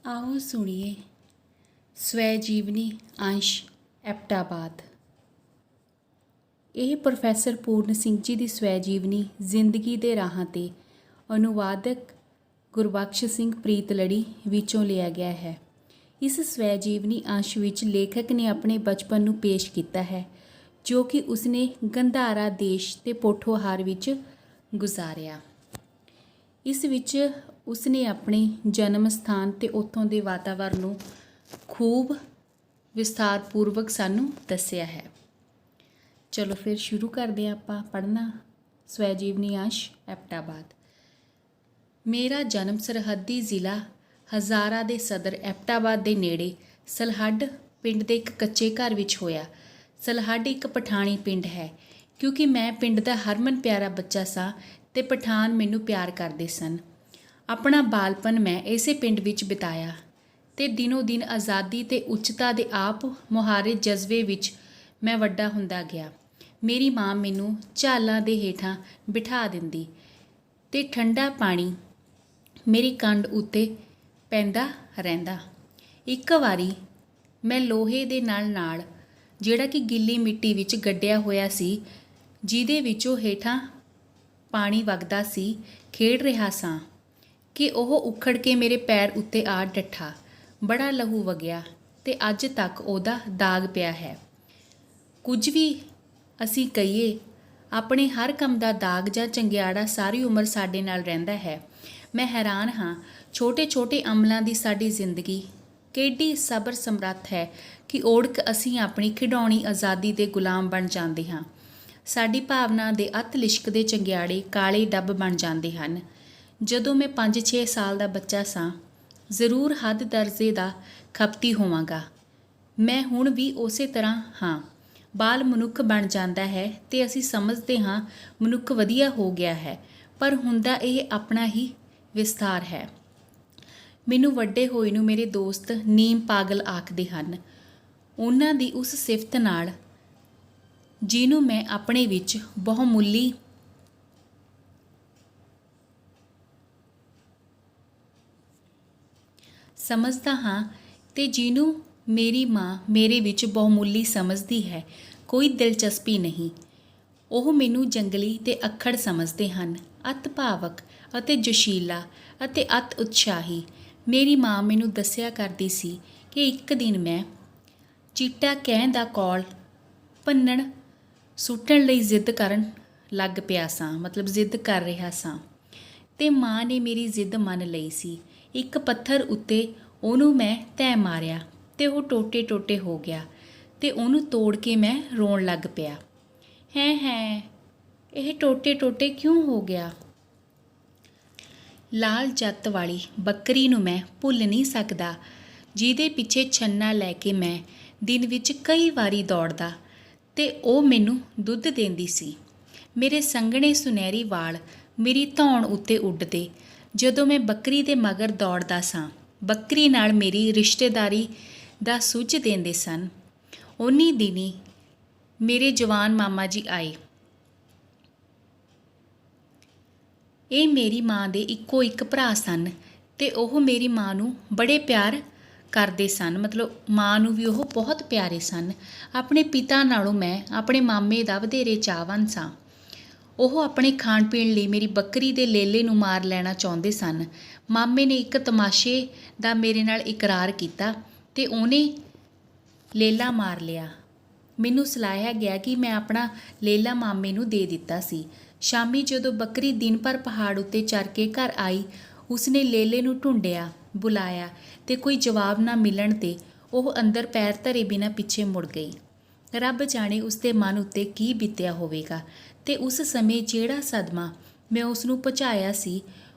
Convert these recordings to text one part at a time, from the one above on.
आओ सुनिए स्वैजीवनी अंश एप्टाबाद। ਇਹ ਪ੍ਰੋਫੈਸਰ ਪੂਰਨ ਸਿੰਘ ਜੀ ਦੀ ਸਵੈਜੀਵਨੀ ਜ਼ਿੰਦਗੀ ਦੇ ਰਾਹਾਂ 'ਤੇ ਅਨੁਵਾਦਕ ਗੁਰਬਖਸ਼ ਸਿੰਘ ਪ੍ਰੀਤਲੜੀ ਵਿੱਚੋਂ ਲਿਆ ਗਿਆ ਹੈ। ਇਸ ਸਵੈਜੀਵਨੀ ਅੰਸ਼ ਵਿੱਚ ਲੇਖਕ ਨੇ ਆਪਣੇ ਬਚਪਨ ਨੂੰ ਪੇਸ਼ ਕੀਤਾ ਹੈ ਜੋ ਕਿ ਉਸਨੇ ਗੰਧਾਰਾ ਦੇਸ਼ ਤੇ ਪੋਠੋਹਾਰ ਵਿੱਚ ਗੁਜ਼ਾਰਿਆ। ਇਸ ਵਿੱਚ ਉਸਨੇ ਆਪਣੇ ਜਨਮ ਸਥਾਨ ਤੇ ਉੱਥੋਂ ਦੇ ਵਾਤਾਵਰਨ ਨੂੰ ਖੂਬ ਵਿਸਥਾਰਪੂਰਵਕ ਸਾਨੂੰ ਦੱਸਿਆ ਹੈ। ਚਲੋ ਫਿਰ ਸ਼ੁਰੂ ਕਰਦੇ ਹਾਂ ਆਪਾਂ ਪੜ੍ਹਨਾ ਸਵੈਜੀਵਨੀ ਅੰਸ਼ ਐਪਟਾਬਾਦ। ਮੇਰਾ ਜਨਮ ਸਰਹੱਦੀ ਜ਼ਿਲ੍ਹਾ ਹਜ਼ਾਰਾ ਦੇ ਸਦਰ ਐਪਟਾਬਾਦ ਦੇ ਨੇੜੇ ਸਲਹੱਡ ਪਿੰਡ ਦੇ ਇੱਕ ਕੱਚੇ ਘਰ ਵਿੱਚ ਹੋਇਆ। ਸਲਹੱਡ ਇੱਕ ਪਠਾਣੀ ਪਿੰਡ ਹੈ ਕਿਉਂਕਿ ਮੈਂ ਪਿੰਡ ਦਾ ਹਰਮਨ ਪਿਆਰਾ ਬੱਚਾ ਸਾਂ ਤੇ ਪਠਾਨ ਮੈਨੂੰ ਪਿਆਰ ਕਰਦੇ ਸਨ। ਆਪਣਾ ਬਾਲਪਨ ਮੈਂ ਇਸੇ ਪਿੰਡ ਵਿੱਚ ਬਿਤਾਇਆ ਤੇ ਦਿਨੋਂ ਦਿਨ ਆਜ਼ਾਦੀ ਤੇ ਉੱਚਤਾ ਦੇ ਆਪ ਮੁਹਾਰੇ ਜਜ਼ਬੇ ਵਿੱਚ ਮੈਂ ਵੱਡਾ ਹੁੰਦਾ ਗਿਆ। ਮੇਰੀ ਮਾਂ ਮੈਨੂੰ ਝਾਲਾਂ ਦੇ ਹੇਠਾਂ ਬਿਠਾ ਦਿੰਦੀ ਤੇ ਠੰਡਾ ਪਾਣੀ ਮੇਰੀ ਕੰਡ ਉੱਤੇ ਪੈਂਦਾ ਰਹਿੰਦਾ। ਇੱਕ ਵਾਰੀ ਮੈਂ ਲੋਹੇ ਦੇ ਨਾਲ ਜਿਹੜਾ ਕਿ ਗਿੱਲੀ ਮਿੱਟੀ ਵਿੱਚ ਗੱਡਿਆ ਹੋਇਆ ਸੀ, ਜਿਹਦੇ ਵਿੱਚੋਂ ਹੇਠਾਂ ਪਾਣੀ ਵਗਦਾ ਸੀ, ਖੇਡ ਰਿਹਾ ਸਾਂ ਕਿ ਉਹ ਉਖੜ ਕੇ ਮੇਰੇ ਪੈਰ ਉੱਤੇ ਆ ਡੱਠਾ। ਬੜਾ ਲਹੂ ਵਗਿਆ ਤੇ ਅੱਜ ਤੱਕ ਉਹਦਾ ਦਾਗ ਪਿਆ ਹੈ। ਕੁਝ ਵੀ ਅਸੀਂ ਕਹੀਏ, ਆਪਣੇ ਹਰ ਕੰਮ ਦਾ ਦਾਗ ਜਾਂ ਚੰਗਿਆੜਾ ਸਾਰੀ ਉਮਰ ਸਾਡੇ ਨਾਲ ਰਹਿੰਦਾ ਹੈ। ਮੈਂ ਹੈਰਾਨ ਹਾਂ, ਛੋਟੇ ਛੋਟੇ ਅਮਲਾਂ ਦੀ ਸਾਡੀ ਜ਼ਿੰਦਗੀ ਕਿੱਡੀ ਸਬਰ ਸਮਰੱਥ ਹੈ ਕਿ ਓੜਕ ਅਸੀਂ ਆਪਣੀ ਖਿਡੌਣੀ ਆਜ਼ਾਦੀ ਦੇ ਗੁਲਾਮ ਬਣ ਜਾਂਦੇ ਹਾਂ। ਸਾਡੀ ਭਾਵਨਾ ਦੇ ਅਤ ਲਿਸ਼ਕਦੇ ਚੰਗਿਆੜੇ ਕਾਲੇ ਡੱਬ ਬਣ ਜਾਂਦੇ ਹਨ। ਜਦੋਂ ਮੈਂ 5-6 ਸਾਲ ਦਾ ਬੱਚਾ ਸਾਂ, ਜ਼ਰੂਰ ਹੱਦ ਦਰਜੇ ਦਾ ਖਪਤੀ ਹੋਵਾਂਗਾ। ਮੈਂ ਹੁਣ ਵੀ ਉਸੇ ਤਰ੍ਹਾਂ ਹਾਂ। ਬਾਲ ਮਨੁੱਖ ਬਣ ਜਾਂਦਾ ਹੈ ਤੇ ਅਸੀਂ ਸਮਝਦੇ ਹਾਂ ਮਨੁੱਖ ਵਧੀਆ ਹੋ ਗਿਆ ਹੈ, ਪਰ ਹੁੰਦਾ ਇਹ ਆਪਣਾ ਹੀ ਵਿਸਥਾਰ ਹੈ। ਮੈਨੂੰ ਵੱਡੇ ਹੋਏ ਨੂੰ ਮੇਰੇ ਦੋਸਤ ਨੀਮ ਪਾਗਲ ਆਖਦੇ ਹਨ। ਉਹਨਾਂ ਦੀ ਉਸ ਸਿਫਤ ਨਾਲ ਜਿਹਨੂੰ ਮੈਂ ਆਪਣੇ ਵਿੱਚ ਬਹੁਮੁੱਲੀ ਸਮਝਦਾ ਹਾਂ ਤੇ ਜਿਹਨੂੰ ਮੇਰੀ ਮਾਂ ਮੇਰੇ ਵਿੱਚ ਬਹੁਮੁੱਲੀ ਸਮਝਦੀ ਹੈ, ਕੋਈ ਦਿਲਚਸਪੀ ਨਹੀਂ। ਉਹ ਮੈਨੂੰ ਜੰਗਲੀ ਤੇ ਅੱਖੜ ਸਮਝਦੇ ਹਨ, ਅਤ ਭਾਵਕ ਅਤੇ ਜੋਸ਼ੀਲਾ ਅਤੇ ਅਤ ਉਤਸ਼ਾਹੀ। ਮੇਰੀ ਮਾਂ ਮੈਨੂੰ ਦੱਸਿਆ ਕਰਦੀ ਸੀ ਕਿ ਇੱਕ ਦਿਨ ਮੈਂ ਚੀਟਾ ਕਹਿਣ ਦਾ ਕੌਲ ਭੰਨਣ ਸੁੱਟਣ ਲਈ ਜ਼ਿੱਦ ਕਰਨ ਲੱਗ ਪਿਆ ਸਾਂ, ਮਤਲਬ ਜ਼ਿੱਦ ਕਰ ਰਿਹਾ ਸਾਂ ਤੇ ਮਾਂ ਨੇ ਮੇਰੀ ਜ਼ਿੱਦ ਮੰਨ ਲਈ ਸੀ। ਇੱਕ ਪੱਥਰ ਉੱਤੇ ਉਹਨੂੰ ਮੈਂ ਤੈਅ ਮਾਰਿਆ ਤੇ ਉਹ ਟੋਟੇ ਟੋਟੇ ਹੋ ਗਿਆ ਤੇ ਉਹਨੂੰ ਤੋੜ ਕੇ ਮੈਂ ਰੋਣ ਲੱਗ ਪਿਆ। ਹੈ ਇਹ ਟੋਟੇ ਟੋਟੇ ਕਿਉਂ ਹੋ ਗਿਆ? ਲਾਲ ਜੱਤ ਵਾਲੀ ਬੱਕਰੀ ਨੂੰ ਮੈਂ ਭੁੱਲ ਨਹੀਂ ਸਕਦਾ, ਜਿਹਦੇ ਪਿੱਛੇ ਛੰਨਾ ਲੈ ਕੇ ਮੈਂ ਦਿਨ ਵਿੱਚ ਕਈ ਵਾਰੀ ਦੌੜਦਾ ਤੇ ਉਹ ਮੈਨੂੰ ਦੁੱਧ ਦਿੰਦੀ ਸੀ। ਮੇਰੇ ਸੰਘਣੇ ਸੁਨਹਿਰੀ ਵਾਲ ਮੇਰੀ ਧੌਣ ਉੱਤੇ ਉੱਡਦੇ ਜਦੋਂ ਮੈਂ ਬੱਕਰੀ ਦੇ ਮਗਰ ਦੌੜਦਾ ਸਾਂ। ਬੱਕਰੀ ਨਾਲ ਮੇਰੀ ਰਿਸ਼ਤੇਦਾਰੀ ਦਾ ਸੁੱਝ ਦਿੰਦੇ ਸਨ। ਉਨੀ ਦਿਨੀ ਮੇਰੇ ਜਵਾਨ ਮਾਮਾ ਜੀ ਆਏ। ਇਹ ਮੇਰੀ ਮਾਂ ਦੇ ਇੱਕੋ ਇੱਕ ਭਰਾ ਸਨ ਤੇ ਉਹ ਮੇਰੀ ਮਾਂ ਨੂੰ ਬੜੇ ਪਿਆਰ ਕਰਦੇ ਸਨ, ਮਤਲਬ ਮਾਂ ਨੂੰ ਵੀ ਉਹ ਬਹੁਤ ਪਿਆਰੇ ਸਨ। ਆਪਣੇ ਪਿਤਾ ਨਾਲੋਂ ਮੈਂ ਆਪਣੇ ਮਾਮੇ ਦਾ ਵਧੇਰੇ ਚਾਹਵਾਨ ਸਾਂ। ਉਹ ਆਪਣੇ ਖਾਣ ਪੀਣ ਲਈ ਮੇਰੀ ਬੱਕਰੀ ਦੇ ਲੇਲੇ ਨੂੰ ਮਾਰ ਲੈਣਾ ਚਾਹੁੰਦੇ ਸਨ। ਮਾਮੇ ਨੇ ਇੱਕ ਤਮਾਸ਼ੇ ਦਾ ਮੇਰੇ ਨਾਲ ਇਕਰਾਰ ਕੀਤਾ ਤੇ ਉਹਨੇ ਲੇਲਾ ਮਾਰ ਲਿਆ। ਮੈਨੂੰ ਸਲਾਹਿਆ ਗਿਆ ਕਿ ਮੈਂ ਆਪਣਾ ਲੇਲਾ ਮਾਮੇ ਨੂੰ ਦੇ ਦਿੱਤਾ ਸੀ। ਸ਼ਾਮੀ ਜਦੋਂ ਬੱਕਰੀ ਦਿਨ ਭਰ ਪਹਾੜ ਉੱਤੇ ਚਰ ਕੇ ਘਰ ਆਈ, ਉਸਨੇ ਲੇਲੇ ਨੂੰ ਢੂੰਡਿਆ, ਬੁਲਾਇਆ ਤੇ ਕੋਈ ਜਵਾਬ ਨਾ ਮਿਲਣ ਤੇ ਉਹ ਅੰਦਰ ਪੈਰ ਧਰੇ ਬਿਨਾਂ ਪਿੱਛੇ ਮੁੜ ਗਈ। ਰੱਬ ਜਾਣੇ ਉਸਦੇ ਮਨ ਉੱਤੇ ਕੀ ਬੀਤਿਆ ਹੋਵੇਗਾ ਤੇ ਉਸ ਸਮੇਂ ਜਿਹੜਾ ਸਦਮਾ ਮੈਂ ਉਸ ਨੂੰ ਪਹੁੰਚਾਇਆ ਸੀ,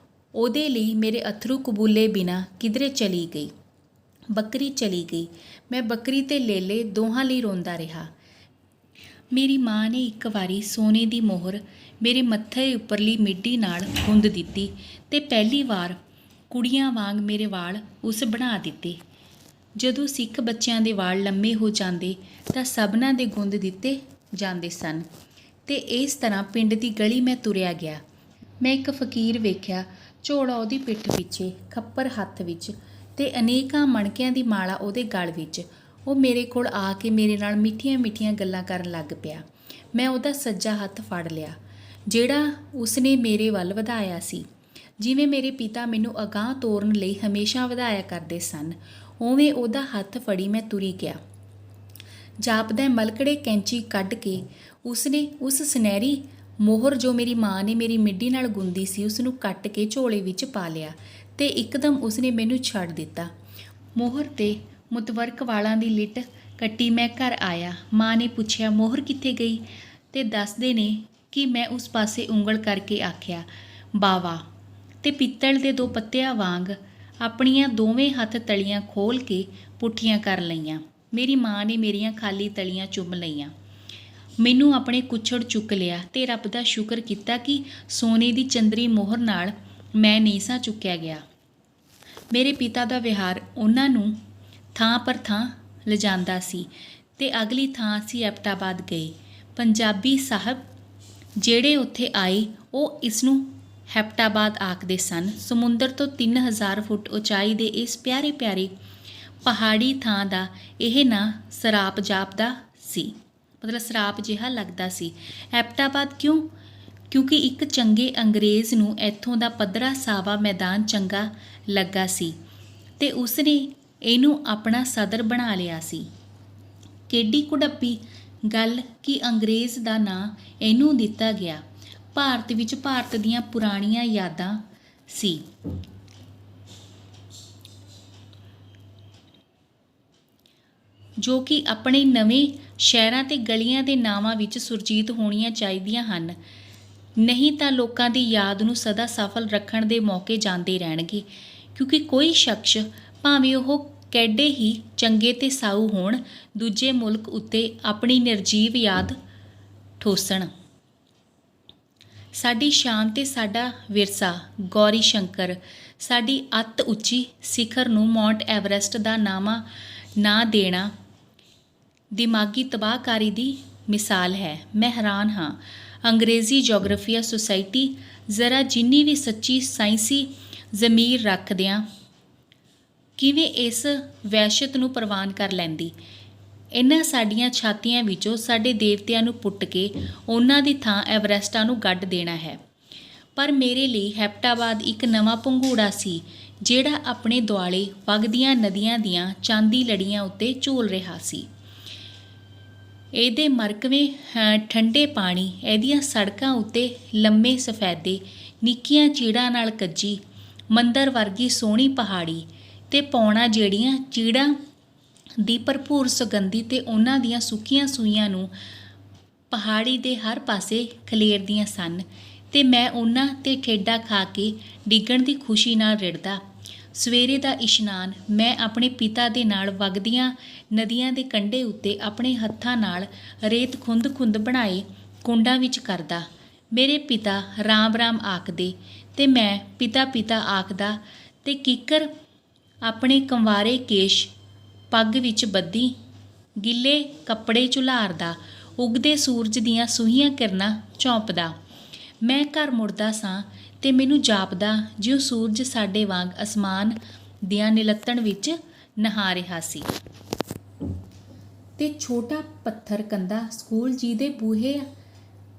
ਉਹਦੇ ਲਈ ਮੇਰੇ ਅਥਰੂ ਕਬੂਲੇ ਬਿਨਾਂ ਕਿਧਰੇ ਚਲੀ ਗਈ। ਬੱਕਰੀ ਚਲੀ ਗਈ। ਮੈਂ ਬੱਕਰੀ ਤੇ ਲੇਲੇ ਦੋਹਾਂ ਲਈ ਰੋਂਦਾ ਰਿਹਾ। ਮੇਰੀ ਮਾਂ ਨੇ ਇੱਕ ਵਾਰੀ ਸੋਨੇ ਦੀ ਮੋਹਰ ਮੇਰੇ ਮੱਥੇ ਉੱਪਰਲੀ ਮਿੱਡੀ ਨਾਲ ਗੁੰਦ ਦਿੱਤੀ ਤੇ ਪਹਿਲੀ ਵਾਰ ਕੁੜੀਆਂ ਵਾਂਗ ਮੇਰੇ ਵਾਲ ਉਸ ਬਣਾ ਦਿੱਤੇ। ਜਦੋਂ ਸਿੱਖ ਬੱਚਿਆਂ ਦੇ ਵਾਲ ਲੰਮੇ ਹੋ ਜਾਂਦੇ ਤਾਂ ਸਭਨਾਂ ਦੇ ਗੁੰਦ ਦਿੱਤੇ ਜਾਂਦੇ ਸਨ ਤੇ ਇਸ ਤਰ੍ਹਾਂ ਪਿੰਡ ਦੀ ਗਲੀ ਮੈਂ ਤੁਰਿਆ ਗਿਆ। ਮੈਂ ਇੱਕ ਫਕੀਰ ਵੇਖਿਆ, ਝੋਲਾ ਉਹਦੀ ਪਿੱਠ ਪਿੱਛੇ, ਖੱਪਰ ਹੱਥ ਵਿੱਚ ਤੇ ਅਨੇਕਾਂ ਮਣਕਿਆਂ ਦੀ ਮਾਲਾ ਉਹਦੇ ਗਲ ਵਿੱਚ। ਉਹ ਮੇਰੇ ਕੋਲ ਆ ਕੇ ਮੇਰੇ ਨਾਲ ਮਿੱਠੀਆਂ ਮਿੱਠੀਆਂ ਗੱਲਾਂ ਕਰਨ ਲੱਗ ਪਿਆ। ਮੈਂ ਉਹਦਾ ਸੱਜਾ ਹੱਥ ਫੜ ਲਿਆ ਜਿਹੜਾ ਉਸਨੇ ਮੇਰੇ ਵੱਲ ਵਧਾਇਆ ਸੀ। ਜਿਵੇਂ ਮੇਰੇ ਪਿਤਾ ਮੈਨੂੰ ਅਗਾਂਹ ਤੋਰਨ ਲਈ ਹਮੇਸ਼ਾ ਵਧਾਇਆ ਕਰਦੇ ਸਨ, ਉਵੇਂ ਉਹਦਾ ਹੱਥ ਫੜੀ ਮੈਂ ਤੁਰੀ ਗਿਆ। ਜਾਪਦਾ ਮਲਕੜੇ ਕੈਂਚੀ ਕੱਢ ਕੇ ਉਸਨੇ ਉਸ ਸੁਨਹਿਰੀ ਮੋਹਰ ਜੋ ਮੇਰੀ ਮਾਂ ਨੇ ਮੇਰੀ ਮਿੱਡੀ ਨਾਲ ਗੁੰਦੀ ਸੀ ਉਸਨੂੰ ਕੱਟ ਕੇ ਝੋਲੇ ਵਿੱਚ ਪਾ ਲਿਆ ਤੇ ਇੱਕਦਮ ਉਸਨੇ ਮੈਨੂੰ ਛੱਡ ਦਿੱਤਾ। ਮੋਹਰ ਤੇ ਮੁਤਵਰਕ ਵਾਲਾਂ ਦੀ ਲਿਟ ਕੱਟੀ ਮੈਂ ਘਰ ਆਇਆ। ਮਾਂ ਨੇ ਪੁੱਛਿਆ ਮੋਹਰ ਕਿੱਥੇ ਗਈ ਤੇ ਦੱਸਦੇ ਨੇ ਕਿ ਮੈਂ ਉਸ ਪਾਸੇ ਉਂਗਲ ਕਰਕੇ ਆਖਿਆ ਬਾਵਾ, ਤੇ ਪਿੱਤਲ ਦੇ 2 ਪੱਤਿਆਂ ਵਾਂਗ ਆਪਣੀਆਂ ਦੋਵੇਂ ਹੱਥ ਤਲੀਆਂ ਖੋਲ ਕੇ ਪੁੱਠੀਆਂ ਕਰ ਲਈਆਂ। ਮੇਰੀ ਮਾਂ ਨੇ ਮੇਰੀਆਂ ਖਾਲੀ ਤਲੀਆਂ ਚੁੰਮ ਲਈਆਂ, ਮੈਨੂੰ ਆਪਣੇ ਕੁੱਛੜ ਚੁੱਕ ਲਿਆ ਤੇ ਰੱਬ ਦਾ ਸ਼ੁਕਰ ਕੀਤਾ ਕਿ ਸੋਨੇ ਦੀ ਚੰਦਰੀ ਮੋਹਰ ਨਾਲ ਮੈਂ ਨਹੀਂ ਸਾਂ ਚੁੱਕਿਆ ਗਿਆ। ਮੇਰੇ ਪਿਤਾ ਦਾ ਵਿਹਾਰ ਉਹਨਾਂ ਨੂੰ ਥਾਂ ਪਰ ਥਾਂ ਲਿਜਾਂਦਾ ਸੀ ਤੇ ਅਗਲੀ ਥਾਂ ਅਸੀਂ ਐਬਟਾਬਾਦ ਗਏ। ਪੰਜਾਬੀ ਸਾਹਿਬ ਜਿਹੜੇ ਉੱਥੇ ਆਏ ਉਹ ਇਸ ਨੂੰ ਹੈਪਟਾਬਾਦ ਆਖਦੇ ਸਨ। ਸਮੁੰਦਰ ਤੋਂ 3000 ਫੁੱਟ ਉਚਾਈ ਦੇ ਇਸ ਪਿਆਰੇ ਪਿਆਰੇ ਪਹਾੜੀ ਥਾਂ ਦਾ ਇਹ ਨਾਂ ਸਰਾਪ ਜਾਪਦਾ ਸੀ, ਮਤਲਬ ਸਰਾਪ ਜਿਹਾ ਲੱਗਦਾ ਸੀ। ਐਬਟਾਬਾਦ ਕਿਉਂ? ਕਿਉਂਕਿ ਇੱਕ ਚੰਗੇ ਅੰਗਰੇਜ਼ ਨੂੰ ਇੱਥੋਂ ਦਾ ਪੱਧਰਾ ਸਾਵਾ ਮੈਦਾਨ ਚੰਗਾ ਲੱਗਾ ਸੀ ਤੇ ਉਸਨੇ ਇਹਨੂੰ ਆਪਣਾ ਸਦਰ ਬਣਾ ਲਿਆ ਸੀ। ਕਿੱਡੀ ਕੁੜੱਪੀ ਗੱਲ ਕਿ ਅੰਗਰੇਜ਼ ਦਾ ਨਾਂ ਇਹਨੂੰ ਦਿੱਤਾ ਗਿਆ। ਭਾਰਤ ਵਿੱਚ ਭਾਰਤ ਦੀਆਂ ਪੁਰਾਣੀਆਂ ਯਾਦਾਂ ਸੀ। ਜੋ ਕਿ ਆਪਣੇ ਨਵੇਂ ਸ਼ਹਿਰਾਂ ਤੇ ਗਲੀਆਂ ਦੇ ਨਾਵਾਂ ਵਿੱਚ ਸੁਰਜੀਤ ਹੋਣੀਆਂ ਚਾਹੀਦੀਆਂ ਹਨ, ਨਹੀਂ ਤਾਂ ਲੋਕਾਂ ਦੀ ਯਾਦ ਨੂੰ ਸਦਾ ਸਫਲ ਰੱਖਣ ਦੇ ਮੌਕੇ ਜਾਂਦੇ ਰਹਿਣਗੇ। ਕਿਉਂਕਿ ਕੋਈ ਸ਼ਖਸ ਭਾਵੇਂ ਉਹ ਕਿੱਡੇ ਹੀ ਚੰਗੇ ਤੇ ਸਾਊ ਹੋਣ, ਦੂਜੇ ਮੁਲਕ ਉੱਤੇ ਆਪਣੀ ਨਿਰਜੀਵ ਯਾਦ ਠੋਸਣ। ਸਾਡੀ ਸ਼ਾਨ ਤੇ ਸਾਡਾ ਵਿਰਸਾ ਗੌਰੀ ਸ਼ੰਕਰ, ਸਾਡੀ ਅੱਤ ਉੱਚੀ ਸਿਖਰ ਨੂੰ ਮਾਊਂਟ ਐਵਰੈਸਟ ਦਾ ਨਾਂ ਦੇਣਾ ਦਿਮਾਗੀ ਤਬਾਹਕਾਰੀ ਦੀ ਮਿਸਾਲ ਹੈ। ਮੈਂ ਹੈਰਾਨ ਹਾਂ ਅੰਗਰੇਜ਼ੀ ਜੀਓਗ੍ਰਾਫੀਆ ਸੁਸਾਇਟੀ ਜ਼ਰਾ ਜਿੰਨੀ ਵੀ ਸੱਚੀ ਸਾਇੰਸੀ ਜ਼ਮੀਰ ਰੱਖਦਿਆਂ ਕਿਵੇਂ ਇਸ ਵਹਿਸ਼ਤ ਨੂੰ ਪ੍ਰਵਾਨ ਕਰ ਲੈਂਦੀ। ਇਹਨਾਂ ਸਾਡੀਆਂ ਛਾਤੀਆਂ ਵਿੱਚੋਂ ਸਾਡੇ ਦੇਵਤਿਆਂ ਨੂੰ ਪੁੱਟ ਕੇ ਉਹਨਾਂ ਦੀ ਥਾਂ ਐਵਰੈਸਟਾਂ ਨੂੰ ਗੱਡ ਦੇਣਾ ਹੈ। ਪਰ ਮੇਰੇ ਲਈ ਹੈਪਟਾਬਾਦ ਇੱਕ ਨਵਾਂ ਪੰਘੂੜਾ ਸੀ ਜਿਹੜਾ ਆਪਣੇ ਦੁਆਲੇ ਵਗਦੀਆਂ ਨਦੀਆਂ ਦੀਆਂ ਚਾਂਦੀ ਲੜੀਆਂ ਉੱਤੇ ਝੂਲ ਰਿਹਾ ਸੀ। ਇਹਦੇ ਮਰਕਵੇਂ ਠੰਡੇ ਪਾਣੀ, ਇਹਦੀਆਂ ਸੜਕਾਂ ਉੱਤੇ ਲੰਮੇ ਸਫੈਦੇ, ਨਿੱਕੀਆਂ ਚੀੜਾਂ ਨਾਲ ਕੱਜੀ ਮੰਦਰ ਵਰਗੀ ਸੋਹਣੀ ਪਹਾੜੀ ਤੇ ਪੌਣਾ ਜਿਹੜੀਆਂ ਚੀੜਾਂ ਦੀ ਭਰਪੂਰ ਸੁਗੰਧੀ ਤੇ ਉਹਨਾਂ ਦੀਆਂ ਸੁੱਕੀਆਂ ਸੂਈਆਂ ਨੂੰ ਪਹਾੜੀ ਦੇ ਹਰ ਪਾਸੇ ਖਲੇਰਦੀਆਂ ਸਨ ਤੇ ਮੈਂ ਉਹਨਾਂ ਤੇ ਠੇਡਾ ਖਾ ਕੇ ਡਿੱਗਣ ਦੀ ਖੁਸ਼ੀ ਨਾਲ ਰਿੜਦਾ। ਸਵੇਰੇ ਦਾ ਇਸ਼ਨਾਨ ਮੈਂ ਆਪਣੇ ਪਿਤਾ ਦੇ ਨਾਲ ਵਗਦੀਆਂ ਨਦੀਆਂ ਦੇ ਕੰਢੇ ਉੱਤੇ ਆਪਣੇ ਹੱਥਾਂ ਨਾਲ ਰੇਤ ਖੁੰਦ ਬਣਾਏ ਕੁੰਡਾਂ ਵਿੱਚ ਕਰਦਾ। ਮੇਰੇ ਪਿਤਾ ਰਾਮ ਰਾਮ ਆਖਦੇ ਤੇ ਮੈਂ ਪਿਤਾ ਆਖਦਾ ਤੇ ਕਿੱਕਰ ਆਪਣੇ ਕੰਵਾਰੇ ਕੇਸ਼ ਪੱਗ ਵਿੱਚ ਬੱਧੀ ਗਿੱਲੇ ਕੱਪੜੇ ਝੁਲਾਰਦਾ ਉਗਦੇ ਸੂਰਜ ਦੀਆਂ ਸੂਹੀਆਂ ਕਿਰਨਾਂ ਝੌਂਪਦਾ। ਮੈਂ ਘਰ ਮੁੜਦਾ ਸਾਂ ਤੇ ਮੈਨੂੰ ਜਾਪਦਾ ਜਿਉਂ ਸੂਰਜ ਸਾਡੇ ਵਾਂਗ ਅਸਮਾਨ ਦੀਆਂ ਨਿਲੱਤਣ ਵਿੱਚ ਨਹਾ ਰਿਹਾ ਸੀ। ਤੇ ਛੋਟਾ ਪੱਥਰ ਕੰਧਾ ਸਕੂਲ ਜਿਹਦੇ ਬੂਹੇ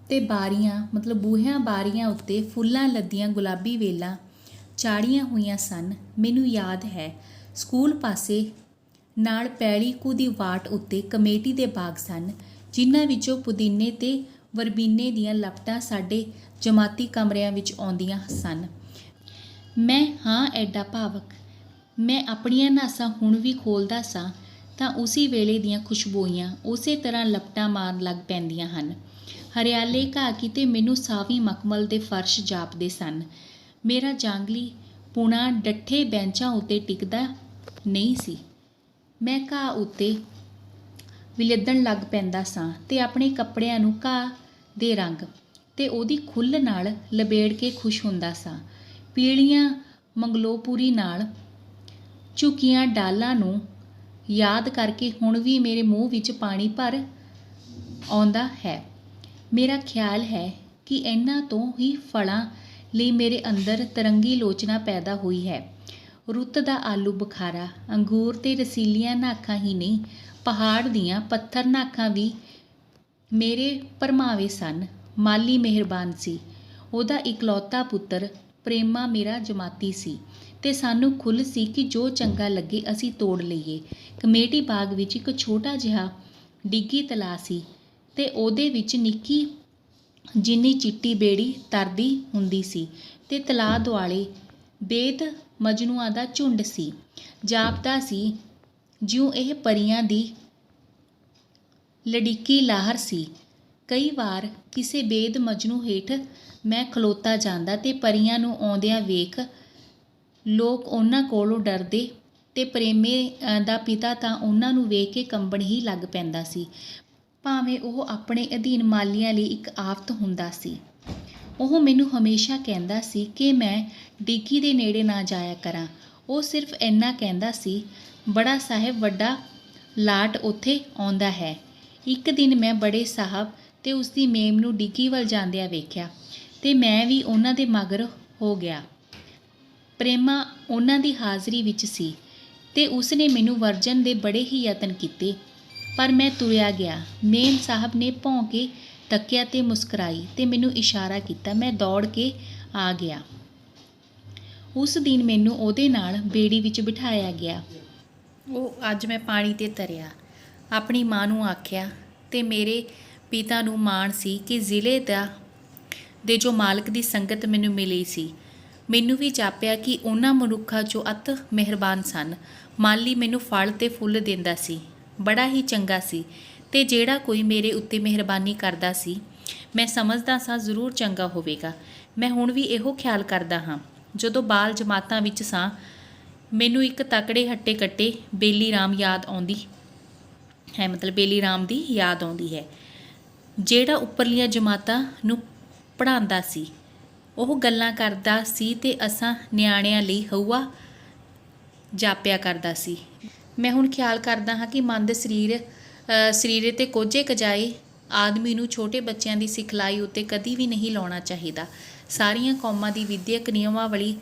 ਤੇ ਬਾਰੀਆਂ, ਮਤਲਬ ਬੂਹਿਆਂ ਬਾਰੀਆਂ ਉੱਤੇ ਫੁੱਲਾਂ ਲੱਦੀਆਂ ਗੁਲਾਬੀ ਵੇਲਾਂ ਚਾੜੀਆਂ ਹੋਈਆਂ ਸਨ। ਮੈਨੂੰ ਯਾਦ ਹੈ ਸਕੂਲ ਪਾਸੇ ਨਾਲ ਪੈਲੀ ਕੁ ਦੀ ਵਾਟ ਉੱਤੇ ਕਮੇਟੀ ਦੇ ਬਾਗ ਸਨ ਜਿਨ੍ਹਾਂ ਵਿੱਚੋਂ ਪੁਦੀਨੇ ਤੇ ਵਰਬੀਨੇ ਦੀਆਂ ਲਪਟਾਂ ਸਾਡੇ ਜਮਾਤੀ ਕਮਰਿਆਂ ਵਿੱਚ ਆਉਂਦੀਆਂ ਸਨ। ਮੈਂ ਹਾਂ ਐਡਾ ਭਾਵਕ। ਮੈਂ ਆਪਣੀਆਂ ਨਾਸਾਂ ਹੁਣ ਵੀ ਖੋਲ੍ਹਦਾ ਸਾਂ ਤਾਂ ਉਸੇ ਵੇਲੇ ਦੀਆਂ ਖੁਸ਼ਬੋਈਆਂ ਉਸੇ ਤਰ੍ਹਾਂ ਲਪਟਾਂ ਮਾਰਨ ਲੱਗ ਪੈਂਦੀਆਂ ਹਨ। ਹਰਿਆਲੇ ਘਾਹ ਕਿਤੇ ਮੈਨੂੰ ਸਾਵੀ ਮਖਮਲ ਦੇ ਫਰਸ਼ ਜਾਪਦੇ ਸਨ। ਮੇਰਾ ਜਾਂਗਲੀ ਪੁਣਾ ਡੱਠੇ ਬੈਂਚਾਂ ਉੱਤੇ ਟਿਕਦਾ ਨਹੀਂ ਸੀ। ਮੈਂ ਘਾਹ ਉੱਤੇ ਵਿਲੱਦਣ ਲੱਗ ਪੈਂਦਾ ਸਾਂ ਤੇ ਆਪਣੇ ਕੱਪੜਿਆਂ ਨੂੰ ਘਾਹ ਦੇ ਰੰਗ ਤੇ ਉਹਦੀ ਖੁੱਲ੍ਹ ਨਾਲ ਲਬੇੜ ਕੇ ਖੁਸ਼ ਹੁੰਦਾ ਸਾਂ। ਪੀਲੀਆਂ ਮੰਗਲੋਪੁਰੀ ਨਾਲ ਝੁਕੀਆਂ ਡਾਲਾਂ ਨੂੰ ਯਾਦ ਕਰਕੇ ਹੁਣ ਵੀ ਮੇਰੇ ਮੂੰਹ ਵਿੱਚ ਪਾਣੀ ਭਰ ਆਉਂਦਾ ਹੈ। ਮੇਰਾ ਖਿਆਲ ਹੈ ਕਿ ਇਹਨਾਂ ਤੋਂ ਹੀ ਫਲਾਂ ਲਈ ਮੇਰੇ ਅੰਦਰ ਤਰੰਗੀ ਲੋਚਨਾ ਪੈਦਾ ਹੋਈ ਹੈ। ਰੁੱਤ ਦਾ ਆਲੂ ਬੁਖਾਰਾ, ਅੰਗੂਰ ਤੇ ਰਸੀਲੀਆਂ ਨਾਖਾਂ ਹੀ ਨਹੀਂ, ਪਹਾੜ ਦੀਆਂ ਪੱਥਰ ਨਾਖਾਂ ਵੀ ਮੇਰੇ ਭਰਮਾਵੇ ਸਨ। ਮਾਲੀ ਮਿਹਰਬਾਨ ਸੀ। ਉਹਦਾ ਇਕਲੌਤਾ ਪੁੱਤਰ ਪ੍ਰੇਮਾ ਮੇਰਾ ਜਮਾਤੀ ਸੀ ਤੇ ਸਾਨੂੰ ਖੁੱਲ੍ਹ ਸੀ ਕਿ ਜੋ ਚੰਗਾ ਲੱਗੇ ਅਸੀਂ ਤੋੜ ਲਈਏ। ਕਮੇਟੀ ਬਾਗ ਵਿੱਚ ਇੱਕ ਛੋਟਾ ਜਿਹਾ ਡਿੱਗੀ ਤਲਾਅ ਸੀ ਤੇ ਉਹਦੇ ਵਿੱਚ ਨਿੱਕੀ ਜਿੰਨੀ ਚਿੱਟੀ ਬੇੜੀ ਤਰਦੀ ਹੁੰਦੀ ਸੀ ਤੇ ਤਲਾਅ ਦੁਆਲੇ ਬੇਦ ਮਜਨੂਆਂ ਦਾ ਝੁੰਡ ਸੀ। ਜਾਪਦਾ ਸੀ ਜਿਉਂ ਇਹ ਪਰੀਆਂ ਦੀ ਲੜੀਕੀ ਲਾਹਰ ਸੀ। ਕਈ ਵਾਰ ਕਿਸੇ ਬੇਦ ਮਜਨੂ ਹੇਠ ਮੈਂ ਖਲੋਤਾ ਜਾਂਦਾ ਤੇ ਪਰੀਆਂ ਨੂੰ ਆਉਂਦਿਆਂ ਵੇਖ ਲੋਕ ਉਹਨਾਂ ਕੋਲੋਂ ਡਰਦੇ ਤੇ ਪ੍ਰੇਮੇ ਦਾ ਪਿਤਾ ਤਾਂ ਉਹਨਾਂ ਨੂੰ ਵੇਖ ਕੇ ਕੰਬਣ ਹੀ ਲੱਗ ਪੈਂਦਾ ਸੀ, ਭਾਵੇਂ ਉਹ ਆਪਣੇ ਅਧੀਨ ਮਾਲੀਆਂ ਲਈ ਇੱਕ ਆਫਤ ਹੁੰਦਾ ਸੀ। ਉਹ ਮੈਨੂੰ ਹਮੇਸ਼ਾ ਕਹਿੰਦਾ ਸੀ ਕਿ ਮੈਂ ਡਿੱਗੀ ਦੇ ਨੇੜੇ ਨਾ ਜਾਇਆ ਕਰਾਂ। ਉਹ ਸਿਰਫ ਇੰਨਾ ਕਹਿੰਦਾ ਸੀ, ਬੜਾ ਸਾਹਿਬ ਵੱਡਾ ਲਾਟ ਉੱਥੇ ਆਉਂਦਾ ਹੈ। ਇੱਕ ਦਿਨ ਮੈਂ ਬੜੇ ਸਾਹਿਬ ਤੇ ਉਸਦੀ ਮੇਮ ਨੂੰ ਡਿੱਗੀ ਵੱਲ ਜਾਂਦਿਆਂ ਵੇਖਿਆ ਤੇ ਮੈਂ ਵੀ ਉਹਨਾਂ ਦੇ ਮਗਰ ਹੋ ਗਿਆ। ਪ੍ਰੇਮਾ ਉਹਨਾਂ ਦੀ ਹਾਜ਼ਰੀ ਵਿੱਚ ਸੀ ਤੇ ਉਸਨੇ ਮੈਨੂੰ ਵਰਜਣ ਦੇ ਬੜੇ ਹੀ ਯਤਨ ਕੀਤੇ, ਪਰ ਮੈਂ ਤੁਰਿਆ ਗਿਆ। ਮੇਮ ਸਾਹਿਬ ਨੇ ਭੌਂ ਕੇ ਤੱਕਿਆ ਤੇ ਮੁਸਕਰਾਈ ਤੇ ਮੈਨੂੰ ਇਸ਼ਾਰਾ ਕੀਤਾ। ਮੈਂ ਦੌੜ ਕੇ ਆ ਗਿਆ। ਉਸ ਦਿਨ ਮੈਨੂੰ ਉਹਦੇ ਨਾਲ ਬੇੜੀ ਵਿੱਚ ਬਿਠਾਇਆ ਗਿਆ। ਉਹ ਅੱਜ ਮੈਂ ਪਾਣੀ 'ਤੇ ਤਰਿਆ। ਆਪਣੀ ਮਾਂ ਨੂੰ ਆਖਿਆ ਤੇ ਮੇਰੇ ਪਿਤਾ ਨੂੰ ਮਾਣ ਸੀ ਕਿ ਜ਼ਿਲ੍ਹੇ ਦੇ ਜੋ ਮਾਲਕ ਦੀ ਸੰਗਤ ਮੈਨੂੰ ਮਿਲੀ ਸੀ। ਮੈਨੂੰ ਵੀ ਜਾਪਿਆ ਕਿ ਉਹਨਾਂ ਮਨੁੱਖਾਂ 'ਚੋਂ ਅਤ ਮਿਹਰਬਾਨ ਸਨ। ਮਾਲੀ ਮੈਨੂੰ ਫਲ ਤੇ ਫੁੱਲ ਦਿੰਦਾ ਸੀ, ਬੜਾ ਹੀ ਚੰਗਾ ਸੀ ਤੇ ਜਿਹੜਾ ਕੋਈ ਮੇਰੇ ਉੱਤੇ ਮਿਹਰਬਾਨੀ ਕਰਦਾ ਸੀ ਮੈਂ ਸਮਝਦਾ ਸਾਂ ਜ਼ਰੂਰ ਚੰਗਾ ਹੋਵੇਗਾ। ਮੈਂ ਹੁਣ ਵੀ ਇਹੋ ਖਿਆਲ ਕਰਦਾ ਹਾਂ। ਜਦੋਂ ਬਾਲ ਜਮਾਤਾਂ ਵਿੱਚ ਸਾਂ ਮੈਨੂੰ ਇੱਕ ਤਕੜੇ ਹੱਟੇ ਕੱਟੇ ਬੇਲੀ ਰਾਮ ਯਾਦ ਆਉਂਦੀ ਹੈ, ਬੇਲੀ ਰਾਮ ਦੀ ਯਾਦ ਆਉਂਦੀ ਹੈ, ਜਿਹੜਾ ਉੱਪਰਲੀਆਂ ਜਮਾਤਾਂ ਨੂੰ ਪੜ੍ਹਾਉਂਦਾ ਸੀ। ਉਹ ਗੱਲਾਂ ਕਰਦਾ ਸੀ ਤੇ ਅਸਾਂ ਨਿਆਣਿਆਂ ਲਈ ਹਊਆ ਜਾਪਿਆ ਕਰਦਾ ਸੀ। ਮੈਂ ਹੁਣ ਖਿਆਲ ਕਰਦਾ ਹਾਂ ਕਿ ਮੰਦ ਸਰੀਰੇ ਤੇ ਕੋਝੇ ਕਜਾਏ ਆਦਮੀ ਨੂੰ ਛੋਟੇ ਬੱਚਿਆਂ ਦੀ ਸਿਖਲਾਈ ਉੱਤੇ ਕਦੀ ਵੀ ਨਹੀਂ ਲਾਉਣਾ ਚਾਹੀਦਾ। ਸਾਰੀਆਂ ਕੌਮਾਂ ਦੀ ਵਿਦਿਅਕ ਨਿਯਮਾਵਲੀ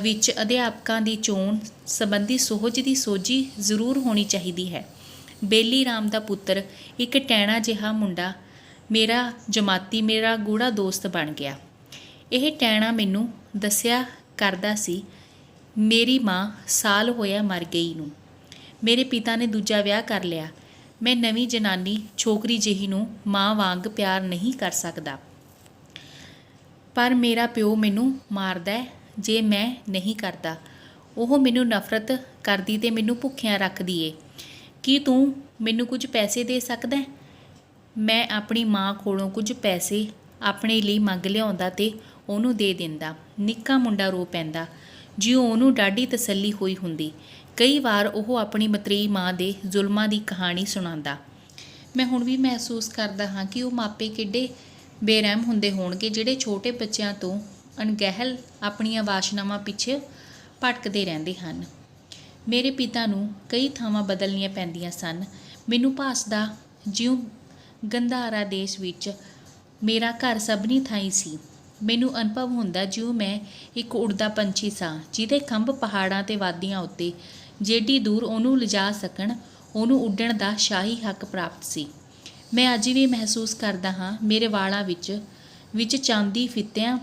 ਵਿੱਚ ਅਧਿਆਪਕਾਂ ਦੀ ਚੋਣ ਸੰਬੰਧੀ ਸੁਹਜ ਦੀ ਸੋਝੀ ਜ਼ਰੂਰ ਹੋਣੀ ਚਾਹੀਦੀ ਹੈ। ਬੇਲੀ ਰਾਮ ਦਾ ਪੁੱਤਰ ਇੱਕ ਟੈਣਾ ਜਿਹਾ ਮੁੰਡਾ ਮੇਰਾ ਜਮਾਤੀ, ਮੇਰਾ ਗੂੜਾ ਦੋਸਤ ਬਣ ਗਿਆ। ਇਹ ਟੈਣਾ ਮੈਨੂੰ ਦੱਸਿਆ ਕਰਦਾ ਸੀ, ਮੇਰੀ ਮਾਂ ਸਾਲ ਹੋਇਆ ਮਰ ਗਈ ਨੂੰ। ਮੇਰੇ ਪਿਤਾ ਨੇ ਦੂਜਾ ਵਿਆਹ ਕਰ ਲਿਆ। ਮੈਂ ਨਵੀਂ ਜਨਾਨੀ ਛੋਕਰੀ ਜਿਹੀ ਨੂੰ ਮਾਂ ਵਾਂਗ ਪਿਆਰ ਨਹੀਂ ਕਰ ਸਕਦਾ, ਪਰ ਮੇਰਾ ਪਿਓ ਮੈਨੂੰ ਮਾਰਦਾ ਜੇ ਮੈਂ ਨਹੀਂ ਕਰਦਾ। ਉਹ ਮੈਨੂੰ ਨਫ਼ਰਤ ਕਰਦੀ ਤੇ ਮੈਨੂੰ ਭੁੱਖਿਆਂ ਰੱਖਦੀ ਏ। ਕੀ ਤੂੰ ਮੈਨੂੰ ਕੁਝ ਪੈਸੇ ਦੇ ਸਕਦਾ? ਮੈਂ ਆਪਣੀ ਮਾਂ ਕੋਲੋਂ ਕੁਝ ਪੈਸੇ ਆਪਣੇ ਲਈ ਮੰਗ ਲਿਆਉਂਦਾ ਤੇ ਉਹਨੂੰ ਦੇ ਦਿੰਦਾ। ਨਿੱਕਾ ਮੁੰਡਾ ਰੋ ਪੈਂਦਾ, ਜਿਉਂ ਉਹਨੂੰ ਡਾਢੀ ਤਸੱਲੀ ਹੋਈ ਹੁੰਦੀ। ਕਈ ਵਾਰ ਉਹ ਆਪਣੀ ਮਤਰੇਈ ਮਾਂ ਦੇ ਜ਼ੁਲਮਾਂ ਦੀ ਕਹਾਣੀ ਸੁਣਾਉਂਦਾ। ਮੈਂ ਹੁਣ ਵੀ ਮਹਿਸੂਸ ਕਰਦਾ ਹਾਂ ਕਿ ਉਹ ਮਾਪੇ ਕਿੱਡੇ ਬੇਰਹਿਮ ਹੁੰਦੇ ਹੋਣਗੇ, ਜਿਹੜੇ ਛੋਟੇ ਬੱਚਿਆਂ ਤੋਂ ਅਣਗਹਿਲ ਆਪਣੀਆਂ ਵਾਸ਼ਨਾਵਾਂ ਪਿੱਛੇ ਭਟਕਦੇ ਰਹਿੰਦੇ ਹਨ। ਮੇਰੇ ਪਿਤਾ ਨੂੰ ਕਈ ਥਾਵਾਂ ਬਦਲਣੀਆਂ ਪੈਂਦੀਆਂ ਸਨ। ਮੈਨੂੰ ਭਾਸਦਾ ਜਿਉਂ ਗੰਧਾਰਾ ਦੇਸ਼ ਵਿੱਚ ਮੇਰਾ ਘਰ ਸਭਨੀ ਥਾਈਂ ਸੀ। ਮੈਨੂੰ ਅਨੁਭਵ ਹੁੰਦਾ ਜਿਉਂ ਮੈਂ ਇੱਕ ਉੜਦਾ ਪੰਛੀ ਸਾਂ, ਜਿਹਦੇ ਖੰਭ ਪਹਾੜਾਂ ਤੇ ਵਾਦੀਆਂ ਉੱਤੇ ਜਿਹੜੀ ਦੂਰ ਉਹਨੂੰ ਲਿਜਾ ਸਕਣ, ਉਹਨੂੰ ਉੱਡਣ ਦਾ ਸ਼ਾਹੀ ਹੱਕ ਪ੍ਰਾਪਤ ਸੀ। ਮੈਂ ਅੱਜ ਵੀ ਮਹਿਸੂਸ ਕਰਦਾ ਹਾਂ, ਮੇਰੇ ਵਾਲਾਂ ਵਿੱਚ ਚਾਂਦੀ ਫਿੱਤਿਆਂ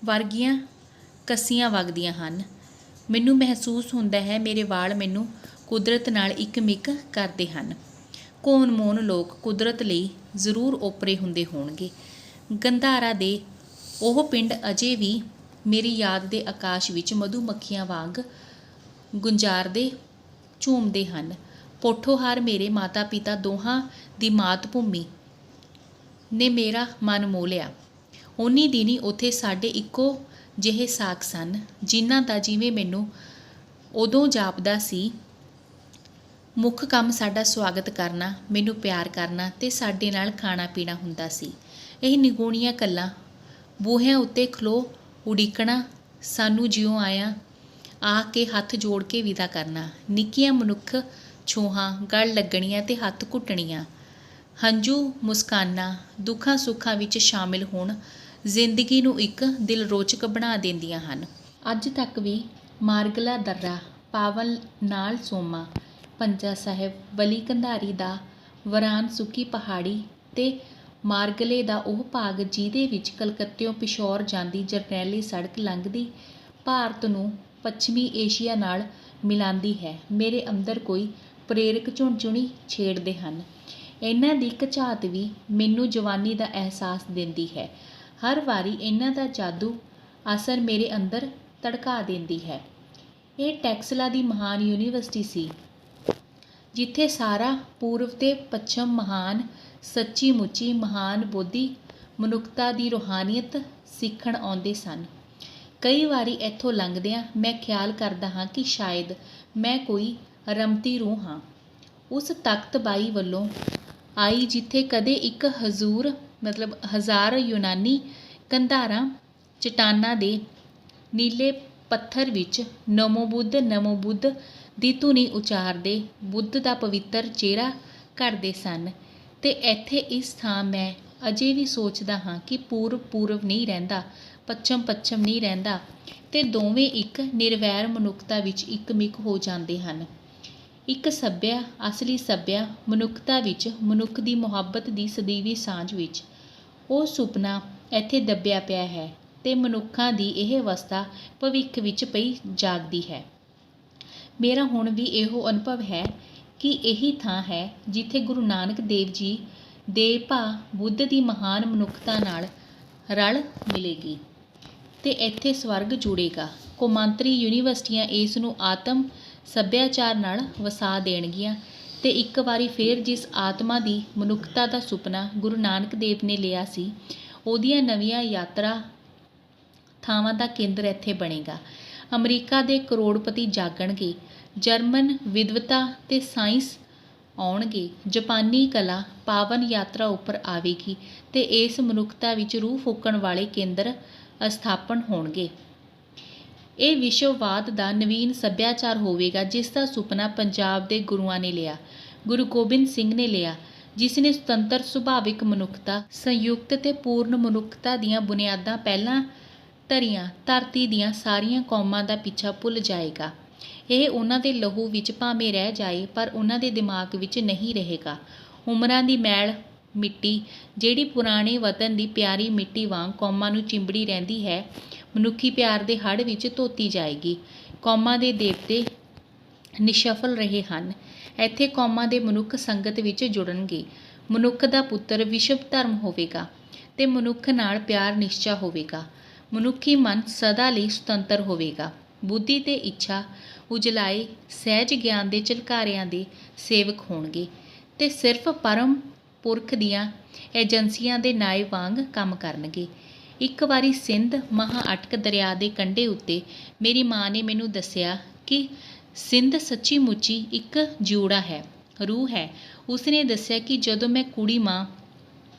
ਵਰਗੀਆਂ ਕੱਸੀਆਂ ਵਗਦੀਆਂ ਹਨ। ਮੈਨੂੰ ਮਹਿਸੂਸ ਹੁੰਦਾ ਹੈ ਮੇਰੇ ਵਾਲ ਮੈਨੂੰ ਕੁਦਰਤ ਨਾਲ ਇੱਕ ਮਿੱਕ ਕਰਦੇ ਹਨ। ਕੋਨ ਮੋਨ ਲੋਕ ਕੁਦਰਤ ਲਈ ਜ਼ਰੂਰ ਓਪਰੇ ਹੁੰਦੇ ਹੋਣਗੇ। ਗੰਧਾਰਾ ਦੇ ਉਹ ਪਿੰਡ ਅਜੇ ਵੀ ਮੇਰੀ ਯਾਦ ਦੇ ਆਕਾਸ਼ ਵਿੱਚ ਮਧੂ ਮੱਖੀਆਂ ਵਾਂਗ ਗੁੰਜਾਰਦੇ ਝੂਮਦੇ ਹਨ। ਪੋਠੋਹਾਰ ਮੇਰੇ ਮਾਤਾ ਪਿਤਾ ਦੋਹਾਂ ਦੀ ਮਾਤ ਭੂਮੀ ਨੇ ਮੇਰਾ ਮਨ ਮੋਹ ਲਿਆ। ਉਨੀ ਦਿਨੀ ਉੱਥੇ ਸਾਡੇ ਇੱਕੋ ਜਿਹੇ ਸਾਕ ਸਨ, ਜਿਨ੍ਹਾਂ ਦਾ ਜਿਵੇਂ ਮੈਨੂੰ ਉਦੋਂ ਜਾਪਦਾ ਸੀ ਮੁੱਖ ਕੰਮ ਸਾਡਾ ਸਵਾਗਤ ਕਰਨਾ, ਮੈਨੂੰ ਪਿਆਰ ਕਰਨਾ ਤੇ ਸਾਡੇ ਨਾਲ ਖਾਣਾ ਪੀਣਾ ਹੁੰਦਾ ਸੀ। ਇਹ ਨਿਗੂਣੀਆਂ ਗੱਲਾਂ, ਬੂਹਿਆਂ ਉੱਤੇ ਖਲੋ ਉਡੀਕਣਾ, ਸਾਨੂੰ ਜਿਉਂ ਆਇਆ ਆ ਕੇ ਹੱਥ ਜੋੜ ਕੇ ਵਿਦਾ ਕਰਨਾ, ਨਿੱਕੀਆਂ ਮਨੁੱਖ ਛੋਹਾਂ ਗਲ ਲੱਗਣੀਆਂ ਤੇ ਹੱਥ ਘੁੱਟਣੀਆਂ, ਹੰਝੂ ਮੁਸਕਾਨਾਂ ਦੁੱਖਾਂ ਸੁੱਖਾਂ ਵਿੱਚ ਸ਼ਾਮਿਲ ਹੋਣ ਜ਼ਿੰਦਗੀ ਨੂੰ ਇੱਕ ਦਿਲ ਰੋਚਕ ਬਣਾ ਦਿੰਦੀਆਂ ਹਨ। ਅੱਜ ਤੱਕ ਵੀ ਮਾਰਗਲਾ ਦर्रा ਪਾਵਨ ਨਾਲ ਸੋਮਾ ਪੰਜਾ ਸਾਹਿਬ ਬਲੀ ਕੰਧਾਰੀ ਦਾ ਵਰਾਨ ਸੁੱਕੀ ਪਹਾੜੀ ਤੇ ਮਾਰਗਲੇ ਦਾ ਉਹ ਭਾਗ ਜਿਹਦੇ ਵਿੱਚ ਕਲਕੱਤਿਓਂ ਪਿਸ਼ੌਰ ਜਾਂਦੀ ਜਰਨੈਲੀ ਸੜਕ ਲੰਘਦੀ ਭਾਰਤ ਨੂੰ ਪੱਛਮੀ ਏਸ਼ੀਆ ਨਾਲ ਮਿਲਾਉਂਦੀ ਹੈ, ਮੇਰੇ ਅੰਦਰ ਕੋਈ ਪ੍ਰੇਰਕ ਝੁਣਝੁਣੀ ਛੇੜਦੇ ਹਨ। ਇਹਨਾਂ ਦੀ ਝਾਤ ਵੀ ਮੈਨੂੰ ਜਵਾਨੀ ਦਾ ਅਹਿਸਾਸ ਦਿੰਦੀ ਹੈ। ਹਰ ਵਾਰੀ ਇਹਨਾਂ ਦਾ ਜਾਦੂ ਅਸਰ ਮੇਰੇ ਅੰਦਰ ਧੜਕਾ ਦਿੰਦੀ ਹੈ। ਇਹ ਟੈਕਸਲਾ ਦੀ ਮਹਾਨ ਯੂਨੀਵਰਸਿਟੀ ਸੀ, ਜਿੱਥੇ ਸਾਰਾ ਪੂਰਬ ਤੇ ਪੱਛਮ ਮਹਾਨ ਸੱਚੀ ਮੁੱਚੀ ਮਹਾਨ ਬੋਧੀ ਮਨੁੱਖਤਾ ਦੀ ਰੂਹਾਨੀਅਤ ਸਿੱਖਣ ਆਉਂਦੇ ਸਨ। ਕਈ ਵਾਰੀ ਇੱਥੋਂ ਲੰਘਦਿਆਂ ਮੈਂ ਖਿਆਲ ਕਰਦਾ ਹਾਂ ਕਿ ਸ਼ਾਇਦ ਮੈਂ ਕੋਈ ਰਮਤੀ ਰੂਹ ਹਾਂ, ਉਸ ਤਖਤ ਬਾਈ ਵੱਲੋਂ ਆਈ ਜਿੱਥੇ ਕਦੇ ਇੱਕ ਹਜ਼ਾਰ ਯੂਨਾਨੀ ਕੰਧਾਰਾਂ ਚਟਾਨਾਂ ਦੇ ਨੀਲੇ ਪੱਥਰ ਵਿੱਚ ਨਮੋ ਬੁੱਧ ਦੀ ਧੁਨੀ ਉਚਾਰਦੇ ਬੁੱਧ ਦਾ ਪਵਿੱਤਰ ਚਿਹਰਾ ਘੜਦੇ ਸਨ। ਤੇ ਇੱਥੇ ਇਸ ਥਾਂ ਮੈਂ ਅਜੇ ਵੀ ਸੋਚਦਾ ਹਾਂ ਕਿ ਪੂਰਬ ਨਹੀਂ ਰਹਿੰਦਾ, ਪੱਛਮ ਨਹੀਂ ਰਹਿੰਦਾ, ਤੇ ਦੋਵੇਂ ਇੱਕ ਨਿਰਵੈਰ ਮਨੁੱਖਤਾ ਵਿੱਚ ਇੱਕਮਿਕ ਹੋ ਜਾਂਦੇ ਹਨ। ਇੱਕ ਅਸਲੀ ਸੱਭਿਆ ਮਨੁੱਖਤਾ ਵਿੱਚ, ਮਨੁੱਖ ਦੀ ਮੁਹੱਬਤ ਦੀ ਸਦੀਵੀ ਸਾਂਝ ਵਿੱਚ। ਉਹ ਸੁਪਨਾ ਇੱਥੇ ਦੱਬਿਆ ਪਿਆ ਹੈ ਤੇ ਮਨੁੱਖਾਂ ਦੀ ਇਹ ਅਵਸਥਾ ਭਵਿੱਖ ਵਿੱਚ ਪਈ ਜਾਗਦੀ ਹੈ। ਮੇਰਾ ਹੁਣ ਵੀ ਇਹੋ ਅਨੁਭਵ ਹੈ ਕਿ ਇਹੀ ਥਾਂ ਹੈ ਜਿੱਥੇ ਗੁਰੂ ਨਾਨਕ ਦੇਵ ਜੀ ਦੇ ਬੁੱਧ ਦੀ ਮਹਾਨ ਮਨੁੱਖਤਾ ਨਾਲ ਰਲ ਮਿਲੇਗੀ ਤੇ ਇੱਥੇ ਸਵਰਗ ਜੁੜੇਗਾ। ਕੌਮਾਂਤਰੀ ਯੂਨੀਵਰਸਿਟੀਆਂ ਇਸ ਨੂੰ ਆਤਮ ਸੱਭਿਆਚਾਰ ਨਾਲ ਵਸਾ ਦੇਣਗੀਆਂ ਤੇ ਇੱਕ ਵਾਰੀ ਫੇਰ ਜਿਸ ਆਤਮਾ ਦੀ ਮਨੁੱਖਤਾ ਦਾ ਸੁਪਨਾ ਗੁਰੂ ਨਾਨਕ ਦੇਵ ਨੇ ਲਿਆ ਸੀ, ਉਹਦੀਆਂ ਨਵੀਆਂ ਯਾਤਰਾ ਥਾਵਾਂ ਦਾ ਕੇਂਦਰ ਇੱਥੇ ਬਣੇਗਾ। ਅਮਰੀਕਾ ਦੇ ਕਰੋੜਪਤੀ ਜਾਗਣਗੇ, ਜਰਮਨ ਵਿਦਵਤਾ ਤੇ ਸਾਇੰਸ ਆਉਣਗੇ, ਜਾਪਾਨੀ ਕਲਾ ਪਾਵਨ ਯਾਤਰਾ ਉੱਪਰ ਆਵੇਗੀ ਤੇ ਇਸ ਮਨੁੱਖਤਾ ਵਿੱਚ ਰੂਹ ਫੂਕਣ ਵਾਲੇ ਕੇਂਦਰ ਸਥਾਪਨ ਹੋਣਗੇ। ਇਹ ਵਿਸ਼ਵਵਾਦ ਦਾ ਨਵੀਨ ਸੱਭਿਆਚਾਰ ਹੋਵੇਗਾ ਜਿਸ ਦਾ ਸੁਪਨਾ ਪੰਜਾਬ ਦੇ ਗੁਰੂਆਂ ਨੇ ਲਿਆ, ਗੁਰੂ ਗੋਬਿੰਦ ਸਿੰਘ ਨੇ ਲਿਆ, ਜਿਸ ਨੇ ਸੁਤੰਤਰ ਸੁਭਾਵਿਕ ਮਨੁੱਖਤਾ, ਸੰਯੁਕਤ ਤੇ ਪੂਰਨ ਮਨੁੱਖਤਾ ਦੀਆਂ ਬੁਨਿਆਦਾਂ ਪਹਿਲਾਂ ਧਰੀਆਂ। ਧਰਤੀ ਦੀਆਂ ਸਾਰੀਆਂ ਕੌਮਾਂ ਦਾ ਪਿੱਛਾ ਭੁੱਲ ਜਾਏਗਾ। ਇਹ ਉਹਨਾਂ ਦੇ ਲਹੂ ਵਿੱਚ ਭਾਵੇਂ ਰਹਿ ਜਾਏ ਪਰ ਉਹਨਾਂ ਦੇ ਦਿਮਾਗ ਵਿੱਚ ਨਹੀਂ ਰਹੇਗਾ। ਉਮਰਾਂ ਦੀ ਮੈਲ ਮਿੱਟੀ ਜਿਹੜੀ ਪੁਰਾਣੇ ਵਤਨ ਦੀ ਪਿਆਰੀ ਮਿੱਟੀ ਵਾਂਗ ਕੌਮਾਂ ਨੂੰ ਚਿੰਬੜੀ ਰਹਿੰਦੀ ਹੈ, ਮਨੁੱਖੀ ਪਿਆਰ ਦੇ ਹੜ੍ਹ ਵਿੱਚ ਧੋਤੀ ਜਾਏਗੀ। ਕੌਮਾਂ ਦੇ ਦੇਵਤੇ ਨਿਸ਼ਫਲ ਰਹੇ ਹਨ, ਇੱਥੇ ਕੌਮਾਂ ਦੇ ਮਨੁੱਖ ਸੰਗਤ ਵਿੱਚ ਜੁੜਨਗੇ। ਮਨੁੱਖ ਦਾ ਪੁੱਤਰ ਵਿਸ਼ਵ ਧਰਮ ਹੋਵੇਗਾ ਤੇ ਮਨੁੱਖ ਨਾਲ ਪਿਆਰ ਨਿਸ਼ਚਾ ਹੋਵੇਗਾ। ਮਨੁੱਖੀ ਮਨ ਸਦਾ ਲਈ ਸੁਤੰਤਰ ਹੋਵੇਗਾ। ਬੁੱਧੀ ਤੇ ਇੱਛਾ ਉਜਲਾਏ ਸਹਿਜ ਗਿਆਨ ਦੇ ਝਲਕਾਰਿਆਂ ਦੇ ਸੇਵਕ ਹੋਣਗੇ ਤੇ ਸਿਰਫ ਪਰਮ ਪੁਰਖ ਦੀਆਂ ਏਜੰਸੀਆਂ ਦੇ ਨਾਏ ਵਾਂਗ ਕੰਮ ਕਰਨਗੇ। ਇੱਕ ਵਾਰੀ ਸਿੰਧ ਮਹਾਂਅਟਕ ਦਰਿਆ ਦੇ ਕੰਢੇ ਉੱਤੇ ਮੇਰੀ ਮਾਂ ਨੇ ਮੈਨੂੰ ਦੱਸਿਆ ਕਿ ਸਿੰਧ ਸੱਚੀ ਮੁੱਚੀ ਇੱਕ ਜਿਊੜਾ ਹੈ, ਰੂਹ ਹੈ। ਉਸਨੇ ਦੱਸਿਆ ਕਿ ਜਦੋਂ ਮੈਂ ਕੁੜੀ ਮਾਂ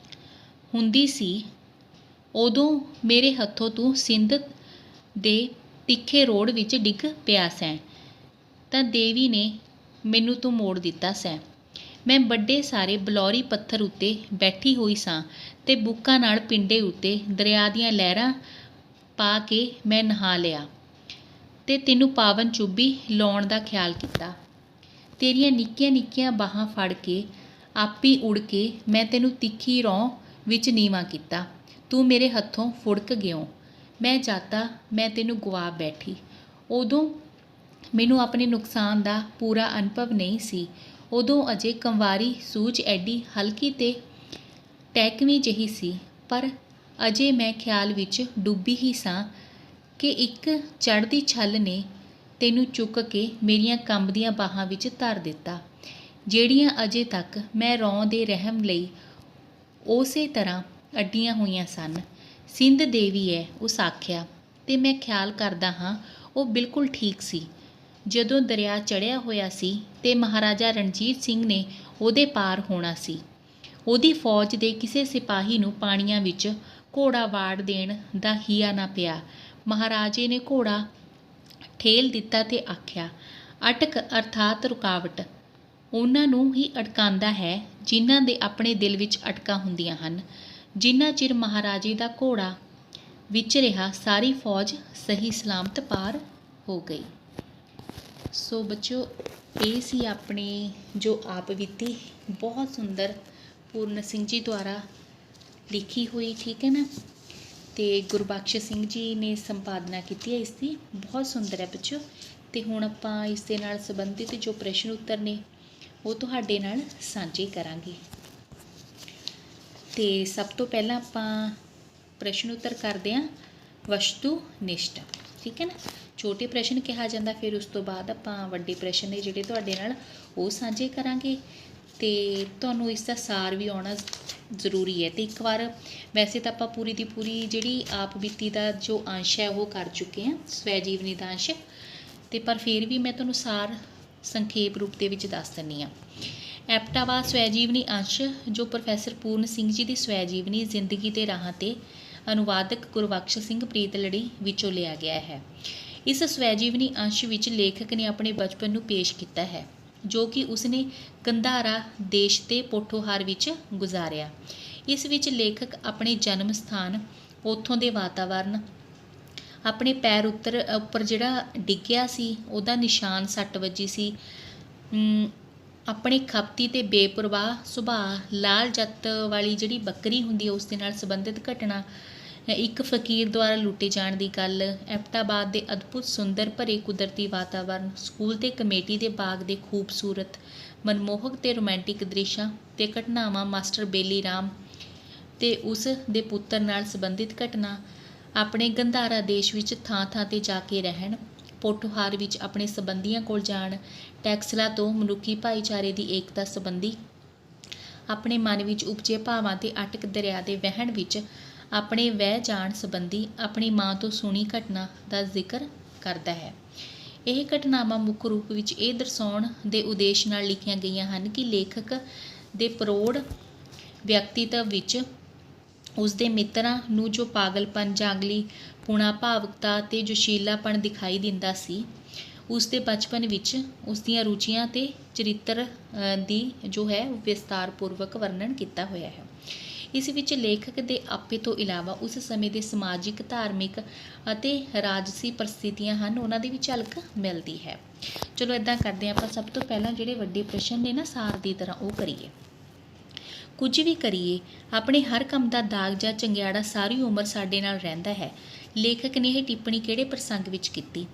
ਹੁੰਦੀ ਸੀ ਉਦੋਂ ਮੇਰੇ ਹੱਥੋਂ ਤੂੰ ਸਿੰਧ ਦੇ ਤਿੱਖੇ ਰੋੜ ਵਿੱਚ ਡਿੱਗ ਪਿਆ ਸੈਂ ਤਾਂ ਦੇਵੀ ਨੇ ਮੈਨੂੰ ਤੂੰ ਮੋੜ ਦਿੱਤਾ ਸੈਂ। ਮੈਂ ਵੱਡੇ ਸਾਰੇ ਬਲੌਰੀ ਪੱਥਰ ਉੱਤੇ ਬੈਠੀ ਹੋਈ ਸਾਂ ਤੇ ਬੁੱਕਾਂ ਨਾਲ ਪਿੰਡੇ ਉੱਤੇ ਦਰਿਆ ਦੀਆਂ ਲਹਿਰਾਂ ਪਾ ਕੇ ਮੈਂ ਨਹਾ ਲਿਆ ਤੇ ਤੈਨੂੰ ਪਾਵਨ ਚੁੱਭੀ ਲਾਉਣ ਦਾ ਖਿਆਲ ਕੀਤਾ। ਤੇਰੀਆਂ ਨਿੱਕੀਆਂ ਨਿੱਕੀਆਂ ਬਾਹਾਂ ਫੜ ਕੇ ਆਪੀ ਉੜ ਕੇ ਮੈਂ ਤੈਨੂੰ ਤਿੱਖੀ ਰੌਂ ਵਿੱਚ ਨੀਵਾਂ ਕੀਤਾ। ਤੂੰ ਮੇਰੇ ਹੱਥੋਂ ਫੁੜਕ ਗਿਓ। ਮੈਂ ਜਾਤਾ ਮੈਂ ਤੈਨੂੰ ਗੁਆ ਬੈਠੀ। ਉਦੋਂ ਮੈਨੂੰ ਆਪਣੇ ਨੁਕਸਾਨ ਦਾ ਪੂਰਾ ਅਨੁਭਵ ਨਹੀਂ ਸੀ। ਉਦੋਂ ਅਜੇ ਕੰਵਾਰੀ ਸੂਝ ਐਡੀ ਹਲਕੀ ਤੇ ਟਹਿਕਵੀਂ ਜਿਹੀ ਸੀ, ਪਰ ਅਜੇ ਮੈਂ ਖਿਆਲ ਵਿੱਚ ਡੁੱਬੀ ਹੀ ਸਾਂ ਕਿ ਇੱਕ ਚੜ੍ਹਦੀ ਛੱਲ ਨੇ ਤੈਨੂੰ ਚੁੱਕ ਕੇ ਮੇਰੀਆਂ ਕੰਬਦੀਆਂ ਬਾਹਾਂ ਵਿੱਚ ਧਰ ਦਿੱਤਾ, ਜਿਹੜੀਆਂ ਅਜੇ ਤੱਕ ਮੈਂ ਰੌਂ ਦੇ ਰਹਿਮ ਲਈ ਉਸੇ ਤਰ੍ਹਾਂ ਅੱਡੀਆਂ ਹੋਈਆਂ ਸਨ। ਸਿੰਧ ਦੇਵੀ ਹੈ, ਉਸ ਆਖਿਆ, ਤੇ ਮੈਂ ਖਿਆਲ ਕਰਦਾ ਹਾਂ ਉਹ ਬਿਲਕੁਲ ਠੀਕ ਸੀ। ਜਦੋਂ ਦਰਿਆ ਚੜ੍ਹਿਆ ਹੋਇਆ ਸੀ ਤੇ ਮਹਾਰਾਜਾ ਰਣਜੀਤ ਸਿੰਘ ਨੇ ਉਹਦੇ ਪਾਰ ਹੋਣਾ ਸੀ, ਉਹਦੀ ਫੌਜ ਦੇ ਕਿਸੇ ਸਿਪਾਹੀ ਨੂੰ ਪਾਣੀਆਂ ਵਿੱਚ ਘੋੜਾ ਵਾੜ ਦੇਣ ਦਾ ਹੀਆ ਨਾ ਪਿਆ। ਮਹਾਰਾਜੇ ਨੇ ਘੋੜਾ ਠੇਲ ਦਿੱਤਾ ਤੇ ਆਖਿਆ, ਅਟਕ ਅਰਥਾਤ ਰੁਕਾਵਟ ਉਹਨਾਂ ਨੂੰ ਹੀ ਅਟਕਾਉਂਦਾ ਹੈ ਜਿਨ੍ਹਾਂ ਦੇ ਆਪਣੇ ਦਿਲ ਵਿੱਚ ਅਟਕਾਂ ਹੁੰਦੀਆਂ ਹਨ। ਜਿੰਨਾ ਚਿਰ ਮਹਾਰਾਜੇ ਦਾ ਘੋੜਾ ਵਿੱਚ ਰਿਹਾ ਸਾਰੀ ਫੌਜ ਸਹੀ ਸਲਾਮਤ ਪਾਰ हो गई। सो बच्चों, ये सी अपनी जो आप बीती, बहुत सुंदर पूर्ण सिंह जी द्वारा लिखी हुई, ठीक है ना। तो गुरबख्श सिंह जी ने संपादना की है इसकी, बहुत सुंदर है बच्चों। तो हुण आपां इस दे नाल संबंधित जो प्रश्न उत्तर ने वो तुहाडे नाल साझे करांगे। तो सब तो पहला आपां प्रश्न उत्तर करते हैं वस्तुनिष्ठ, ठीक है ना। छोटे प्रश्न कहा जाता, फिर उस तो बाद आपां वड्डे प्रश्न ने जिहड़े तुहाडे नाल वो साझे करांगे। तो तुहानूं इसका सार भी आउणा जरूरी है। तो एक बार वैसे तो आप पूरी की पूरी जी आप बीती का जो अंश है वो कर चुके हैं, स्वै जीवनी का अंश। तो पर फिर भी मैं तुहानूं सार संखेप रूप के दस दिंदी हाँ। एप्टावा स्वै जीवनी अंश जो प्रोफैसर पूर्ण सिंह जी की स्वै जीवनी जिंदगी के राह ते अनुवादक गुरबख्श सिंह प्रीतलड़ी विचों लिया गया है। इस स्वै जीवनी अंश विच लेखक ने अपने बचपन को पेश किया है, जो कि उसने गंधारा देश के पोठोहार विच गुजारिया। इस विच लेखक अपने जन्म स्थान, उत्थों के वातावरण, अपने पैर उपर जिहड़ा डिग्गिया सी उहदा निशान सट वजी सी, अपने खपती ते बेपरवाह सुभाਅ, लाल जत्त वाली जिहड़ी बकरी हुंदी है उस दे नाल संबंधित घटना, एक फकीर द्वारा लुटे जाण दी गल, एबटाबाद के अद्भुत सुंदर भरे कुदरती वातावरण, स्कूल ते कमेटी के बाग के खूबसूरत मनमोहक ते रोमांटिक दृश्यां ते घटनावां, मास्टर बेली राम ते उस दे पुत्तर नाल संबंधित घटना, अपने गंधारा देश विच थां थां ते जाके रहन, पोठोहार विच अपने संबंधियां कोल जाण, टैक्सला तो मनुखी भाईचारे की एकता संबंधी अपने मन विच उपजे भावां ते अटक दरिया के वहण विच अपने वह जाण संबंधी अपनी माँ तो सुनी घटना का जिक्र करता है। यह घटनावां मुख रूप विच ये दर्शाउण दे उद्देश नाल लिखियां गईयां हन कि लेखक दे प्रौढ़ व्यक्तित्व विच उसदे मित्रां नूं जो पागलपन, जांगली पुणा, भावुकता ते जोशीलापन दिखाई दिंदा सी, उसके बचपन विच उसदियां रुचियां ते चरित्र दी जो है विस्तारपूर्वक वर्णन किया होया है। इस विच लेखक के आपे तो इलावा उस समय के समाजिक, धार्मिक अते राजसी परिस्थितियां हैं उन्हां दी भी झलक मिलती है। चलो इदां करते हैं, आप सब तो पहला जिहड़े वड्डे प्रश्न ने ना सार की तरह वो करिए। कुछ भी करिए, अपने हर काम का दाग जां चंगियाड़ा सारी उम्र साडे नाल रहिंदा है। लेखक ने यह टिप्पणी किहड़े प्रसंग विच कीती?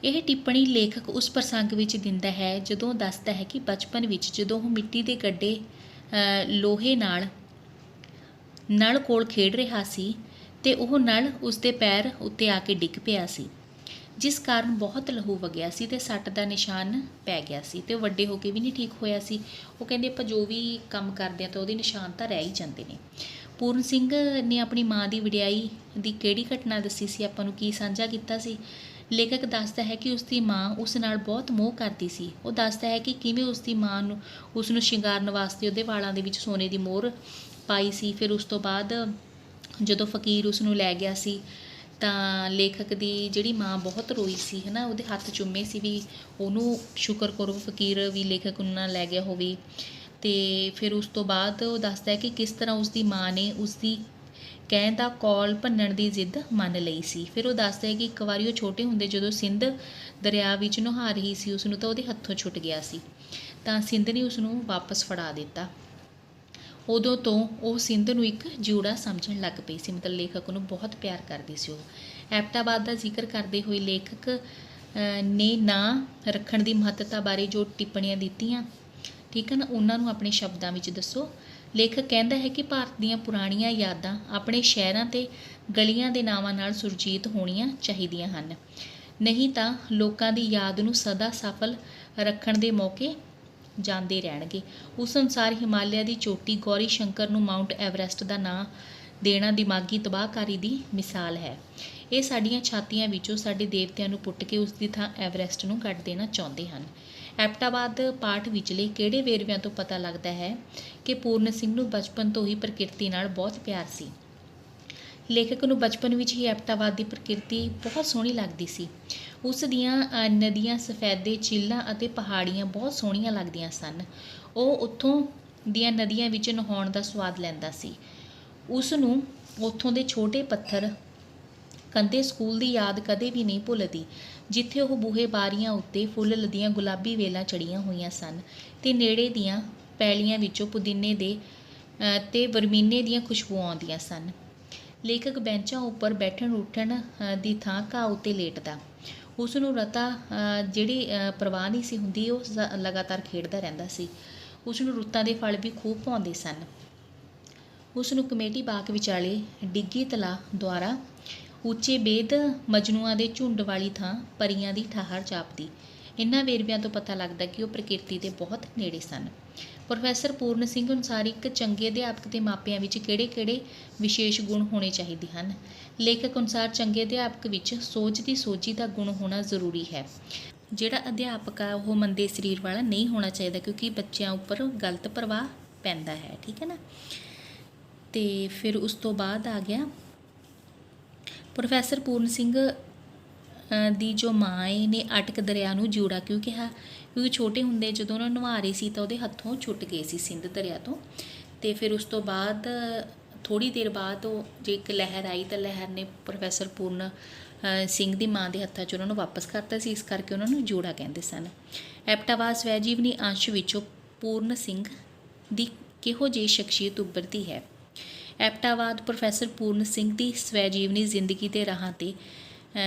यह टिप्पणी लेखक उस प्रसंग विच दिंदा है जदों दसदा है कि बचपन विच जदों वो मिट्टी के गड्ढे लोहे नाल नल कोल खेड रहा सी ते ओह नल उसके पैर उत्ते आके डिग पिया सी, जिस कारण बहुत लहू वगिया सी ते सੱਟ ਦਾ निशान पै गया सी ते वड्डे हो के भी नहीं ठीक होया सी। वो कहंदे आपां जो भी काम करदे तो उहदे निशान तां रह ही जांदे ने। पूर्ण सिंह ने अपनी माँ की वडियाई की किहड़ी घटना दसी सी, आपां नूं की साझा कीता सी। लेखक दसदा है कि उसकी माँ उस नाल बहुत मोह करती सी। वो दसदा है कि किवें उसकी माँ नूं उसनूं शिंगारन वास्ते उहदे वालां दे विच सोने की मोहर पाई सी। फिर उस तो बाद जदों फकीर उसनूं लै गया सी ਤਾਂ लेखक की जिहड़ी माँ बहुत रोई सी है ना, ਉਹਦੇ हत्थ चुमे सी भी ਉਹਨੂੰ शुक्र करो फकीर भी लेखक ਨੂੰ ਨਾ ਲੈ ਗਿਆ ਹੋਵੇ। ਤੇ ਫਿਰ ਉਸ ਤੋਂ ਬਾਅਦ ਉਹ ਦੱਸਦਾ ਹੈ ਕਿ ਕਿਸ ਤਰ੍ਹਾਂ ਉਸਦੀ ਮਾਂ ਨੇ ਉਸਦੀ ਕਹਿਣ ਦਾ ਕੌਲ ਭੰਨਣ ਦੀ ਜ਼ਿੱਦ ਮੰਨ ਲਈ ਸੀ। ਫਿਰ ਉਹ ਦੱਸਦਾ ਹੈ ਕਿ ਇੱਕ ਵਾਰੀ ਉਹ ਛੋਟੇ ਹੁੰਦੇ ਜਦੋਂ ਸਿੰਧ ਦਰਿਆ ਵਿੱਚ ਨਹਾ ਰਹੀ ਸੀ ਉਸਨੂੰ ਤਾਂ ਉਹਦੇ ਹੱਥੋਂ ਛੁੱਟ ਗਿਆ ਸੀ, ਤਾਂ ਸਿੰਧ ਨੇ ਉਸਨੂੰ ਵਾਪਸ ਫੜਾ ਦਿੱਤਾ। ਉਦੋਂ ਤੋਂ ਉਹ ਸਿੰਧ ਨੂੰ ਇੱਕ ਜੂੜਾ ਸਮਝਣ ਲੱਗ ਪਈ ਸੀ, ਮਤਲਬ ਲੇਖਕ ਨੂੰ ਬਹੁਤ ਪਿਆਰ ਕਰਦੀ ਸੀ ਉਹ। ਐਬਟਾਬਾਦ ਦਾ ਜ਼ਿਕਰ ਕਰਦੇ ਹੋਏ ਲੇਖਕ ਨੇ ਨਾਂ ਰੱਖਣ ਦੀ ਮਹੱਤਤਾ ਬਾਰੇ ਜੋ ਟਿੱਪਣੀਆਂ ਦਿੱਤੀਆਂ, ਠੀਕ ਹੈ ਨਾ, ਉਹਨਾਂ ਨੂੰ ਆਪਣੇ ਸ਼ਬਦਾਂ ਵਿੱਚ ਦੱਸੋ। ਲੇਖਕ ਕਹਿੰਦਾ ਹੈ ਕਿ ਭਾਰਤ ਦੀਆਂ ਪੁਰਾਣੀਆਂ ਯਾਦਾਂ ਆਪਣੇ ਸ਼ਹਿਰਾਂ ਅਤੇ ਗਲੀਆਂ ਦੇ ਨਾਵਾਂ ਨਾਲ ਸੁਰਜੀਤ ਹੋਣੀਆਂ ਚਾਹੀਦੀਆਂ ਹਨ, ਨਹੀਂ ਤਾਂ ਲੋਕਾਂ ਦੀ ਯਾਦ ਨੂੰ ਸਦਾ ਸਫਲ ਰੱਖਣ ਦੇ ਮੌਕੇ ਜਾਂਦੇ ਰਹਿਣਗੇ। ਉਸ ਅਨੁਸਾਰ ਹਿਮਾਲਿਆ ਦੀ ਚੋਟੀ ਗੌਰੀ ਸ਼ੰਕਰ ਨੂੰ ਮਾਊਂਟ ਐਵਰੈਸਟ ਦਾ ਨਾਂ ਦੇਣਾ ਦਿਮਾਗੀ ਤਬਾਹਕਾਰੀ ਦੀ ਮਿਸਾਲ ਹੈ। ਇਹ ਸਾਡੀਆਂ ਛਾਤੀਆਂ ਵਿੱਚੋਂ ਸਾਡੇ ਦੇਵਤਿਆਂ ਨੂੰ ਪੁੱਟ ਕੇ ਉਸ ਦੀ ਥਾਂ ਐਵਰੈਸਟ ਨੂੰ ਕੱਢ ਦੇਣਾ ਚਾਹੁੰਦੇ ਹਨ। ਐਬਟਾਬਾਦ ਪਾਠ ਵਿਚਲੇ ਕਿਹੜੇ ਵੇਰਵਿਆਂ ਤੋਂ ਪਤਾ ਲੱਗਦਾ ਹੈ ਕਿ ਪੂਰਨ ਸਿੰਘ ਨੂੰ ਬਚਪਨ ਤੋਂ ਹੀ ਪ੍ਰਕਿਰਤੀ ਨਾਲ ਬਹੁਤ ਪਿਆਰ ਸੀ। ਲੇਖਕ ਨੂੰ ਬਚਪਨ ਵਿੱਚ ਹੀ ਐਬਟਾਬਾਦ ਦੀ ਪ੍ਰਕਿਰਤੀ ਬਹੁਤ ਸੋਹਣੀ ਲੱਗਦੀ ਸੀ। ਉਸ ਦੀਆਂ ਨਦੀਆਂ, ਸਫੈਦੇ, ਝੀਲਾਂ ਅਤੇ ਪਹਾੜੀਆਂ ਬਹੁਤ ਸੋਹਣੀਆਂ ਲੱਗਦੀਆਂ ਸਨ। ਉਹ ਉੱਥੋਂ ਦੀਆਂ ਨਦੀਆਂ ਵਿੱਚ ਨਹਾਉਣ ਦਾ ਸਵਾਦ ਲੈਂਦਾ ਸੀ। ਉਸ ਨੂੰ ਉੱਥੋਂ ਦੇ ਛੋਟੇ ਪੱਥਰ, ਕੰਧੇ, ਸਕੂਲ ਦੀ ਯਾਦ ਕਦੇ ਵੀ ਨਹੀਂ ਭੁੱਲਦੀ। ਜਿੱਥੇ ਉਹ ਬੂਹੇ ਬਾਰੀਆਂ ਉੱਤੇ ਫੁੱਲ ਲੱਦੀਆਂ ਗੁਲਾਬੀ ਵੇਲਾਂ ਚੜ੍ਹੀਆਂ ਹੋਈਆਂ ਸਨ ਤੇ ਨੇੜੇ ਦੀਆਂ ਪੈਲੀਆਂ ਵਿੱਚੋਂ ਪੁਦੀਨੇ ਦੇ ਤੇ ਵਰਮੀਨੇ ਦੀਆਂ ਖੁਸ਼ਬੂਆਂ ਆਉਂਦੀਆਂ ਸਨ। ਲੇਖਕ ਬੈਂਚਾਂ ਉੱਪਰ ਬੈਠਣ ਉੱਠਣ ਦੀ ਥਾਂ ਘਾਹ ਉੱਤੇ ਲੇਟਦਾ। ਉਸ ਨੂੰ ਰਤਾ ਜਿਹੜੀ ਪਰਵਾਹ ਨਹੀਂ ਸੀ ਹੁੰਦੀ, ਉਹ ਲਗਾਤਾਰ ਖੇਡਦਾ ਰਹਿੰਦਾ ਸੀ। ਉਸ ਨੂੰ ਰੁੱਤਾਂ ਦੇ ਫਲ ਵੀ ਖੂਬ ਭਾਉਂਦੇ ਸਨ। ਉਸ ਨੂੰ ਕਮੇਟੀ ਬਾਗ ਵਿਚਾਲੇ ਡਿੱਗੀ ਤਲਾਅ ਦੁਆਰਾ ਉੱਚੇ ਬੇਦ ਮਜਨੂਆਂ ਦੇ ਝੁੰਡ ਵਾਲੀ ਥਾਂ ਪਰੀਆਂ ਦੀ ਠਾਹਰ ਜਾਪਦੀ। ਇਹਨਾਂ ਵੇਰਵਿਆਂ ਤੋਂ ਪਤਾ ਲੱਗਦਾ ਕਿ ਉਹ ਪ੍ਰਕਿਰਤੀ ਦੇ ਬਹੁਤ ਨੇੜੇ ਸਨ। ਪ੍ਰੋਫੈਸਰ ਪੂਰਨ ਸਿੰਘ ਅਨੁਸਾਰ ਇੱਕ ਚੰਗੇ ਅਧਿਆਪਕ ਦੇ ਮਾਪਿਆਂ ਵਿੱਚ ਕਿਹੜੇ-ਕਿਹੜੇ ਵਿਸ਼ੇਸ਼ ਗੁਣ ਹੋਣੇ ਚਾਹੀਦੇ ਹਨ। ਲੇਖਕ ਅਨੁਸਾਰ ਚੰਗੇ ਅਧਿਆਪਕ ਵਿੱਚ ਸੋਚ ਦੀ ਸੋਝੀ ਦਾ ਗੁਣ ਹੋਣਾ ਜ਼ਰੂਰੀ ਹੈ। ਜਿਹੜਾ ਅਧਿਆਪਕ ਆ ਉਹ ਮੰਦੇ ਸਰੀਰ ਵਾਲਾ ਨਹੀਂ ਹੋਣਾ ਚਾਹੀਦਾ, ਕਿਉਂਕਿ ਬੱਚਿਆਂ ਉੱਪਰ ਗਲਤ ਪ੍ਰਭਾਵ ਪੈਂਦਾ ਹੈ। ਠੀਕ ਹੈ ਨਾ। ਤੇ ਫਿਰ ਉਸ ਤੋਂ ਬਾਅਦ ਆ ਗਿਆ ਪ੍ਰੋਫੈਸਰ ਪੂਰਨ ਸਿੰਘ ਦੀ ਜੋ ਮਾਂ ਨੇ ਅਟਕ ਦਰਿਆ ਨੂੰ ਜੂੜਾ ਕਿਉਂ ਕਿਹਾ, ਕਿਉਂਕਿ ਛੋਟੇ ਹੁੰਦੇ ਜਦੋਂ ਉਹਨਾਂ ਨਵਾ ਰਹੇ ਸੀ ਤਾਂ ਉਹਦੇ ਹੱਥੋਂ ਛੁੱਟ ਗਏ ਸੀ ਸਿੰਧ ਦਰਿਆ ਤੋਂ। ਅਤੇ ਫਿਰ ਉਸ ਤੋਂ ਬਾਅਦ ਥੋੜ੍ਹੀ ਦੇਰ ਬਾਅਦ ਉਹ ਜੇ ਇੱਕ ਲਹਿਰ ਆਈ ਤਾਂ ਲਹਿਰ ਨੇ ਪ੍ਰੋਫੈਸਰ ਪੂਰਨ ਸਿੰਘ ਦੀ ਮਾਂ ਦੇ ਹੱਥਾਂ 'ਚ ਉਹਨਾਂ ਨੂੰ ਵਾਪਸ ਕਰਤਾ ਸੀ, ਇਸ ਕਰਕੇ ਉਹਨਾਂ ਨੂੰ ਜੋੜਾ ਕਹਿੰਦੇ ਸਨ। ਐਪਟਾਵਾਦ ਸਵੈ ਜੀਵਨੀ ਅੰਸ਼ ਵਿੱਚੋਂ ਪੂਰਨ ਸਿੰਘ ਦੀ ਕਿਹੋ ਜਿਹੀ ਸ਼ਖਸੀਅਤ ਉੱਭਰਦੀ ਹੈ। ਐਪਟਾਵਾਦ ਪ੍ਰੋਫੈਸਰ ਪੂਰਨ ਸਿੰਘ ਦੀ ਸਵੈ ਜੀਵਨੀ ਜ਼ਿੰਦਗੀ ਦੇ ਰਾਹਾਂ 'ਤੇ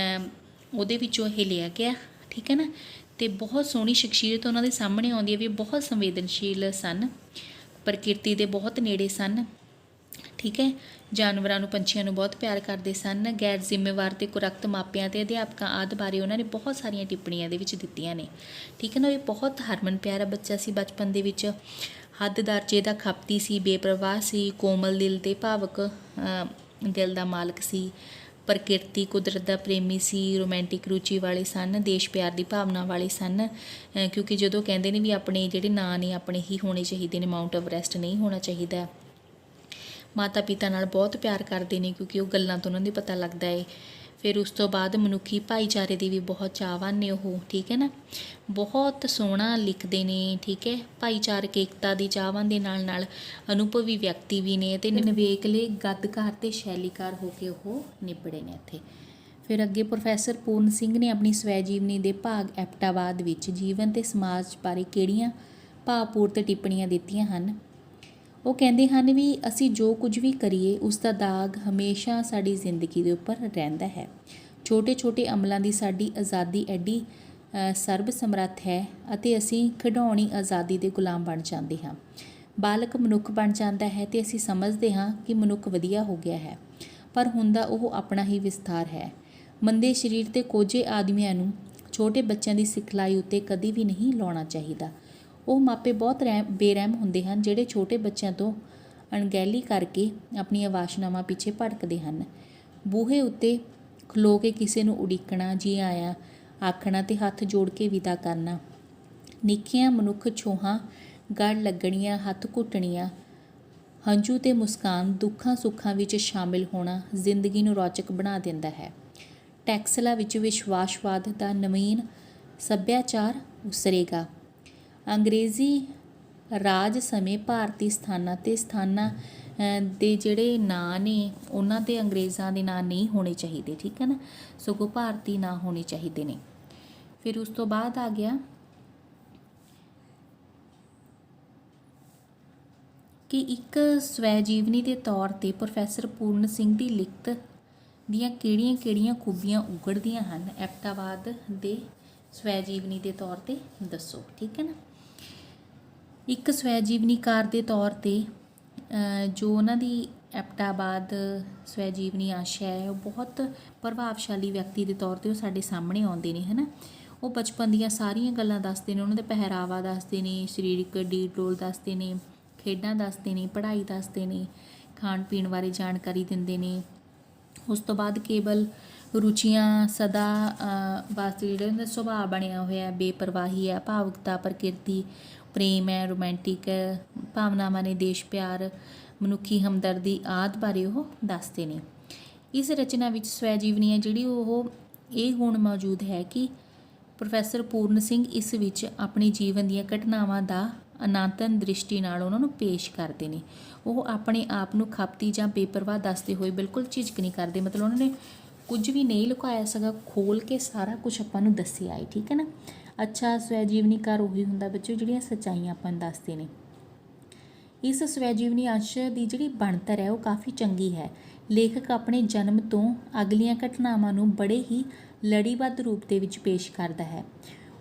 ਉਹਦੇ ਵਿੱਚੋਂ ਇਹ ਲਿਆ ਗਿਆ। ਠੀਕ ਹੈ ਨਾ। ਅਤੇ ਬਹੁਤ ਸੋਹਣੀ ਸ਼ਖਸੀਅਤ ਉਹਨਾਂ ਦੇ ਸਾਹਮਣੇ ਆਉਂਦੀ ਹੈ ਵੀ ਬਹੁਤ ਸੰਵੇਦਨਸ਼ੀਲ ਸਨ, ਪ੍ਰਕਿਰਤੀ ਦੇ ਬਹੁਤ ਨੇੜੇ ਸਨ। ਠੀਕ ਹੈ। ਜਾਨਵਰਾਂ ਨੂੰ ਪੰਛੀਆਂ ਨੂੰ ਬਹੁਤ ਪਿਆਰ ਕਰਦੇ ਸਨ। ਗੈਰ ਜ਼ਿੰਮੇਵਾਰ ਅਤੇ ਕੁਰਕਤ ਮਾਪਿਆਂ ਅਤੇ ਅਧਿਆਪਕਾਂ ਆਦਿ ਬਾਰੇ ਉਹਨਾਂ ਨੇ ਬਹੁਤ ਸਾਰੀਆਂ ਟਿੱਪਣੀਆਂ ਦੇ ਵਿੱਚ ਦਿੱਤੀਆਂ ਨੇ। ਠੀਕ ਹੈ ਨਾ। ਇਹ ਬਹੁਤ ਹਰਮਨ ਪਿਆਰਾ ਬੱਚਾ ਸੀ। ਬਚਪਨ ਦੇ ਵਿੱਚ ਹੱਦ ਦਰਜੇ ਦਾ ਖਪਤੀ ਸੀ, ਬੇਪਰਵਾਹ ਸੀ, ਕੋਮਲ ਦਿਲ ਅਤੇ ਭਾਵਕ ਦਿਲ ਦਾ ਮਾਲਕ ਸੀ, ਪ੍ਰਕਿਰਤੀ ਕੁਦਰਤ ਦਾ ਪ੍ਰੇਮੀ ਸੀ, ਰੋਮੈਂਟਿਕ ਰੁਚੀ ਵਾਲੇ ਸਨ, ਦੇਸ਼ ਪਿਆਰ ਦੀ ਭਾਵਨਾ ਵਾਲੇ ਸਨ। ਕਿਉਂਕਿ ਜਦੋਂ ਕਹਿੰਦੇ ਨੇ ਵੀ ਆਪਣੇ ਜਿਹੜੇ ਨਾਂ ਨੇ ਆਪਣੇ ਹੀ ਹੋਣੇ ਚਾਹੀਦੇ ਨੇ, ਮਾਊਂਟ ਐਵਰੈਸਟ ਨਹੀਂ ਹੋਣਾ ਚਾਹੀਦਾ। ਮਾਤਾ ਪਿਤਾ ਨਾਲ ਬਹੁਤ ਪਿਆਰ ਕਰਦੇ ਨੇ ਕਿਉਂਕਿ ਉਹ ਗੱਲਾਂ ਤੋਂ ਉਹਨਾਂ ਦੇ ਪਤਾ ਲੱਗਦਾ ਹੈ। ਫਿਰ ਉਸ ਤੋਂ ਬਾਅਦ ਮਨੁੱਖੀ ਭਾਈਚਾਰੇ ਦੇ ਵੀ ਬਹੁਤ ਚਾਹਵਾਨ ਨੇ ਉਹ। ਠੀਕ ਹੈ ਨਾ। ਬਹੁਤ ਸੋਹਣਾ ਲਿਖਦੇ ਨੇ। ਠੀਕ ਹੈ। ਭਾਈਚਾਰਕ ਏਕਤਾ ਦੀ ਚਾਹਵਾਨ ਦੇ ਨਾਲ ਨਾਲ ਅਨੁਭਵੀ ਵਿਅਕਤੀ ਵੀ ਨੇ ਅਤੇ ਨਿਵੇਕਲੇ ਗਦਕਾਰ ਅਤੇ ਸ਼ੈਲੀਕਾਰ ਹੋ ਕੇ ਉਹ ਨਿਬੜੇ ਨੇ ਇੱਥੇ। ਫਿਰ ਅੱਗੇ ਪ੍ਰੋਫੈਸਰ ਪੂਰਨ ਸਿੰਘ ਨੇ ਆਪਣੀ ਸਵੈ ਜੀਵਨੀ ਦੇ ਭਾਗ ਐਪਟਾਵਾਦ ਵਿੱਚ ਜੀਵਨ ਅਤੇ ਸਮਾਜ ਬਾਰੇ ਕਿਹੜੀਆਂ ਭਾਵਪੂਰਤ ਟਿੱਪਣੀਆਂ ਦਿੱਤੀਆਂ ਹਨ। ਉਹ ਕਹਿੰਦੇ ਹਨ ਵੀ ਅਸੀਂ ਜੋ ਕੁਝ ਵੀ ਕਰੀਏ ਉਸ ਦਾ ਦਾਗ ਹਮੇਸ਼ਾ ਸਾਡੀ ਜ਼ਿੰਦਗੀ ਦੇ ਉੱਪਰ ਰਹਿੰਦਾ ਹੈ। ਛੋਟੇ ਛੋਟੇ ਅਮਲਾਂ ਦੀ ਸਾਡੀ ਆਜ਼ਾਦੀ ਐਡੀ ਸਰਬ ਸਮਰੱਥ ਹੈ ਅਤੇ ਅਸੀਂ ਖਿਡੌਣੀ ਆਜ਼ਾਦੀ ਦੇ ਗੁਲਾਮ ਬਣ ਜਾਂਦੇ ਹਾਂ। ਬਾਲਕ ਮਨੁੱਖ ਬਣ ਜਾਂਦਾ ਹੈ ਅਤੇ ਅਸੀਂ ਸਮਝਦੇ ਹਾਂ ਕਿ ਮਨੁੱਖ ਵਧੀਆ ਹੋ ਗਿਆ ਹੈ, ਪਰ ਹੁੰਦਾ ਉਹ ਆਪਣਾ ਹੀ ਵਿਸਥਾਰ ਹੈ। ਮੰਦੇ ਸਰੀਰ ਅਤੇ ਕੋਝੇ ਆਦਮੀਆਂ ਨੂੰ ਛੋਟੇ ਬੱਚਿਆਂ ਦੀ ਸਿਖਲਾਈ ਉੱਤੇ ਕਦੀ ਵੀ ਨਹੀਂ ਲਾਉਣਾ ਚਾਹੀਦਾ। ਉਹ ਮਾਪੇ ਬਹੁਤ ਬੇਰਹਿਮ ਹੁੰਦੇ ਹਨ ਜਿਹੜੇ ਛੋਟੇ ਬੱਚਿਆਂ ਤੋਂ ਅਣਗਹਿਲੀ ਕਰਕੇ ਆਪਣੀਆਂ ਵਾਸ਼ਨਾਵਾਂ ਪਿੱਛੇ ਭਟਕਦੇ ਹਨ। ਬੂਹੇ ਉੱਤੇ ਖਲੋ ਕੇ ਕਿਸੇ ਨੂੰ ਉਡੀਕਣਾ, ਜੀ ਆਇਆਂ ਆਖਣਾ ਅਤੇ ਹੱਥ ਜੋੜ ਕੇ ਵਿਦਾ ਕਰਨਾ, ਨਿੱਕੀਆਂ ਮਨੁੱਖ ਛੋਹਾਂ ਗੜ ਲੱਗਣੀਆਂ, ਹੱਥ ਘੁੱਟਣੀਆਂ, ਹੰਝੂ ਅਤੇ ਮੁਸਕਾਨ, ਦੁੱਖਾਂ ਸੁੱਖਾਂ ਵਿੱਚ ਸ਼ਾਮਿਲ ਹੋਣਾ ਜ਼ਿੰਦਗੀ ਨੂੰ ਰੌਚਕ ਬਣਾ ਦਿੰਦਾ ਹੈ। ਟੈਕਸਲਾ ਵਿੱਚ ਵਿਸ਼ਵਾਸਵਾਦ ਦਾ ਨਵੀਨ ਸੱਭਿਆਚਾਰ ਉਸਰੇਗਾ। ਅੰਗਰੇਜ਼ੀ ਰਾਜ ਸਮੇਂ ਭਾਰਤੀ ਸਥਾਨਾਂ ਅਤੇ ਸਥਾਨਾਂ ਦੇ ਜਿਹੜੇ ਨਾਂ ਨੇ ਉਹਨਾਂ ਦੇ ਅੰਗਰੇਜ਼ਾਂ ਦੇ ਨਾਂ ਨਹੀਂ ਹੋਣੇ ਚਾਹੀਦੇ। ਠੀਕ ਹੈ ਨਾ। ਸਗੋਂ ਭਾਰਤੀ ਨਾਂ ਹੋਣੇ ਚਾਹੀਦੇ ਨੇ। ਫਿਰ ਉਸ ਤੋਂ ਬਾਅਦ ਆ ਗਿਆ ਕਿ ਇੱਕ ਸਵੈ ਜੀਵਨੀ ਦੇ ਤੌਰ 'ਤੇ ਪ੍ਰੋਫੈਸਰ ਪੂਰਨ ਸਿੰਘ ਦੀ ਲਿਖਤ ਦੀਆਂ ਕਿਹੜੀਆਂ-ਕਿਹੜੀਆਂ ਖੂਬੀਆਂ ਉਘੜਦੀਆਂ ਹਨ। ਐਪਟਾਵਾਦ ਦੇ ਸਵੈ ਜੀਵਨੀ ਦੇ ਤੌਰ 'ਤੇ ਦੱਸੋ। ਠੀਕ ਹੈ ਨਾ। ਇੱਕ ਸਵੈ ਜੀਵਨੀਕਾਰ ਦੇ ਤੌਰ 'ਤੇ ਜੋ ਉਹਨਾਂ ਦੀ ਐਪਟਾਵਾਦ ਸਵੈ ਜੀਵਨੀ ਅੰਸ਼ ਹੈ ਉਹ ਬਹੁਤ ਪ੍ਰਭਾਵਸ਼ਾਲੀ ਵਿਅਕਤੀ ਦੇ ਤੌਰ 'ਤੇ ਉਹ ਸਾਡੇ ਸਾਹਮਣੇ ਆਉਂਦੇ ਨੇ। ਹੈ ਨਾ। ਉਹ ਬਚਪਨ ਦੀਆਂ ਸਾਰੀਆਂ ਗੱਲਾਂ ਦੱਸਦੇ ਨੇ, ਉਹਨਾਂ ਦੇ ਪਹਿਰਾਵਾ ਦੱਸਦੇ ਨੇ, ਸਰੀਰਕ ਡੀਲ ਡੋਲ ਦੱਸਦੇ ਨੇ, ਖੇਡਾਂ ਦੱਸਦੇ ਨੇ, ਪੜ੍ਹਾਈ ਦੱਸਦੇ ਨੇ, ਖਾਣ ਪੀਣ ਬਾਰੇ ਜਾਣਕਾਰੀ ਦਿੰਦੇ ਨੇ। ਉਸ ਤੋਂ ਬਾਅਦ ਕੇਵਲ ਰੁਚੀਆਂ ਸਦਾ ਵਾਸਤੇ ਜਿਹੜੇ ਉਹਨਾਂ ਦਾ ਸੁਭਾਅ ਬਣਿਆ ਹੋਇਆ, ਬੇਪਰਵਾਹੀ ਹੈ, ਭਾਵੁਕਤਾ, ਪ੍ਰਕਿਰਤੀ, ਪ੍ਰੇਮ ਹੈ, ਰੋਮੈਂਟਿਕ ਭਾਵਨਾਵਾਂ ਨੇ, ਦੇਸ਼ ਪਿਆਰ, ਮਨੁੱਖੀ ਹਮਦਰਦੀ ਆਦਿ ਬਾਰੇ ਉਹ ਦੱਸਦੇ ਨੇ। ਇਸ ਰਚਨਾ ਵਿੱਚ ਸਵੈ ਜੀਵਨੀ ਹੈ ਜਿਹੜੀ ਉਹ ਇਹ ਗੁਣ ਮੌਜੂਦ ਹੈ ਕਿ ਪ੍ਰੋਫੈਸਰ ਪੂਰਨ ਸਿੰਘ ਇਸ ਵਿੱਚ ਆਪਣੇ ਜੀਵਨ ਦੀਆਂ ਘਟਨਾਵਾਂ ਦਾ ਅਨਾਤਨ ਦ੍ਰਿਸ਼ਟੀ ਨਾਲ ਉਹਨਾਂ ਨੂੰ ਪੇਸ਼ ਕਰਦੇ ਨੇ। ਉਹ ਆਪਣੇ ਆਪ ਨੂੰ ਖਪਤੀ ਜਾਂ ਬੇਪਰਵਾਹ ਦੱਸਦੇ ਹੋਏ ਬਿਲਕੁਲ ਝਿਜਕ ਨਹੀਂ ਕਰਦੇ। ਮਤਲਬ ਉਹਨਾਂ ਨੇ ਕੁਝ ਵੀ ਨਹੀਂ ਲੁਕਾਇਆ ਸਗਾ, ਖੋਲ ਕੇ ਸਾਰਾ ਕੁਝ ਆਪਾਂ ਨੂੰ ਦੱਸਿਆ ਹੈ। ਠੀਕ ਹੈ ਨਾ। ਅੱਛਾ ਸਵੈ ਜੀਵਨੀਕਾਰ ਉਹੀ ਹੁੰਦਾ ਬੱਚਿਓ ਜਿਹੜੀਆਂ ਸੱਚਾਈਆਂ ਆਪਾਂ ਨੂੰ ਦੱਸਦੇ ਨੇ। ਇਸ ਸਵੈ ਜੀਵਨੀ ਅੰਸ਼ ਦੀ ਜਿਹੜੀ ਬਣਤਰ ਹੈ ਉਹ ਕਾਫੀ ਚੰਗੀ ਹੈ। ਲੇਖਕ ਆਪਣੇ ਜਨਮ ਤੋਂ ਅਗਲੀਆਂ ਘਟਨਾਵਾਂ ਨੂੰ ਬੜੇ ਹੀ ਲੜੀਬੱਧ ਰੂਪ ਦੇ ਵਿੱਚ ਪੇਸ਼ ਕਰਦਾ ਹੈ।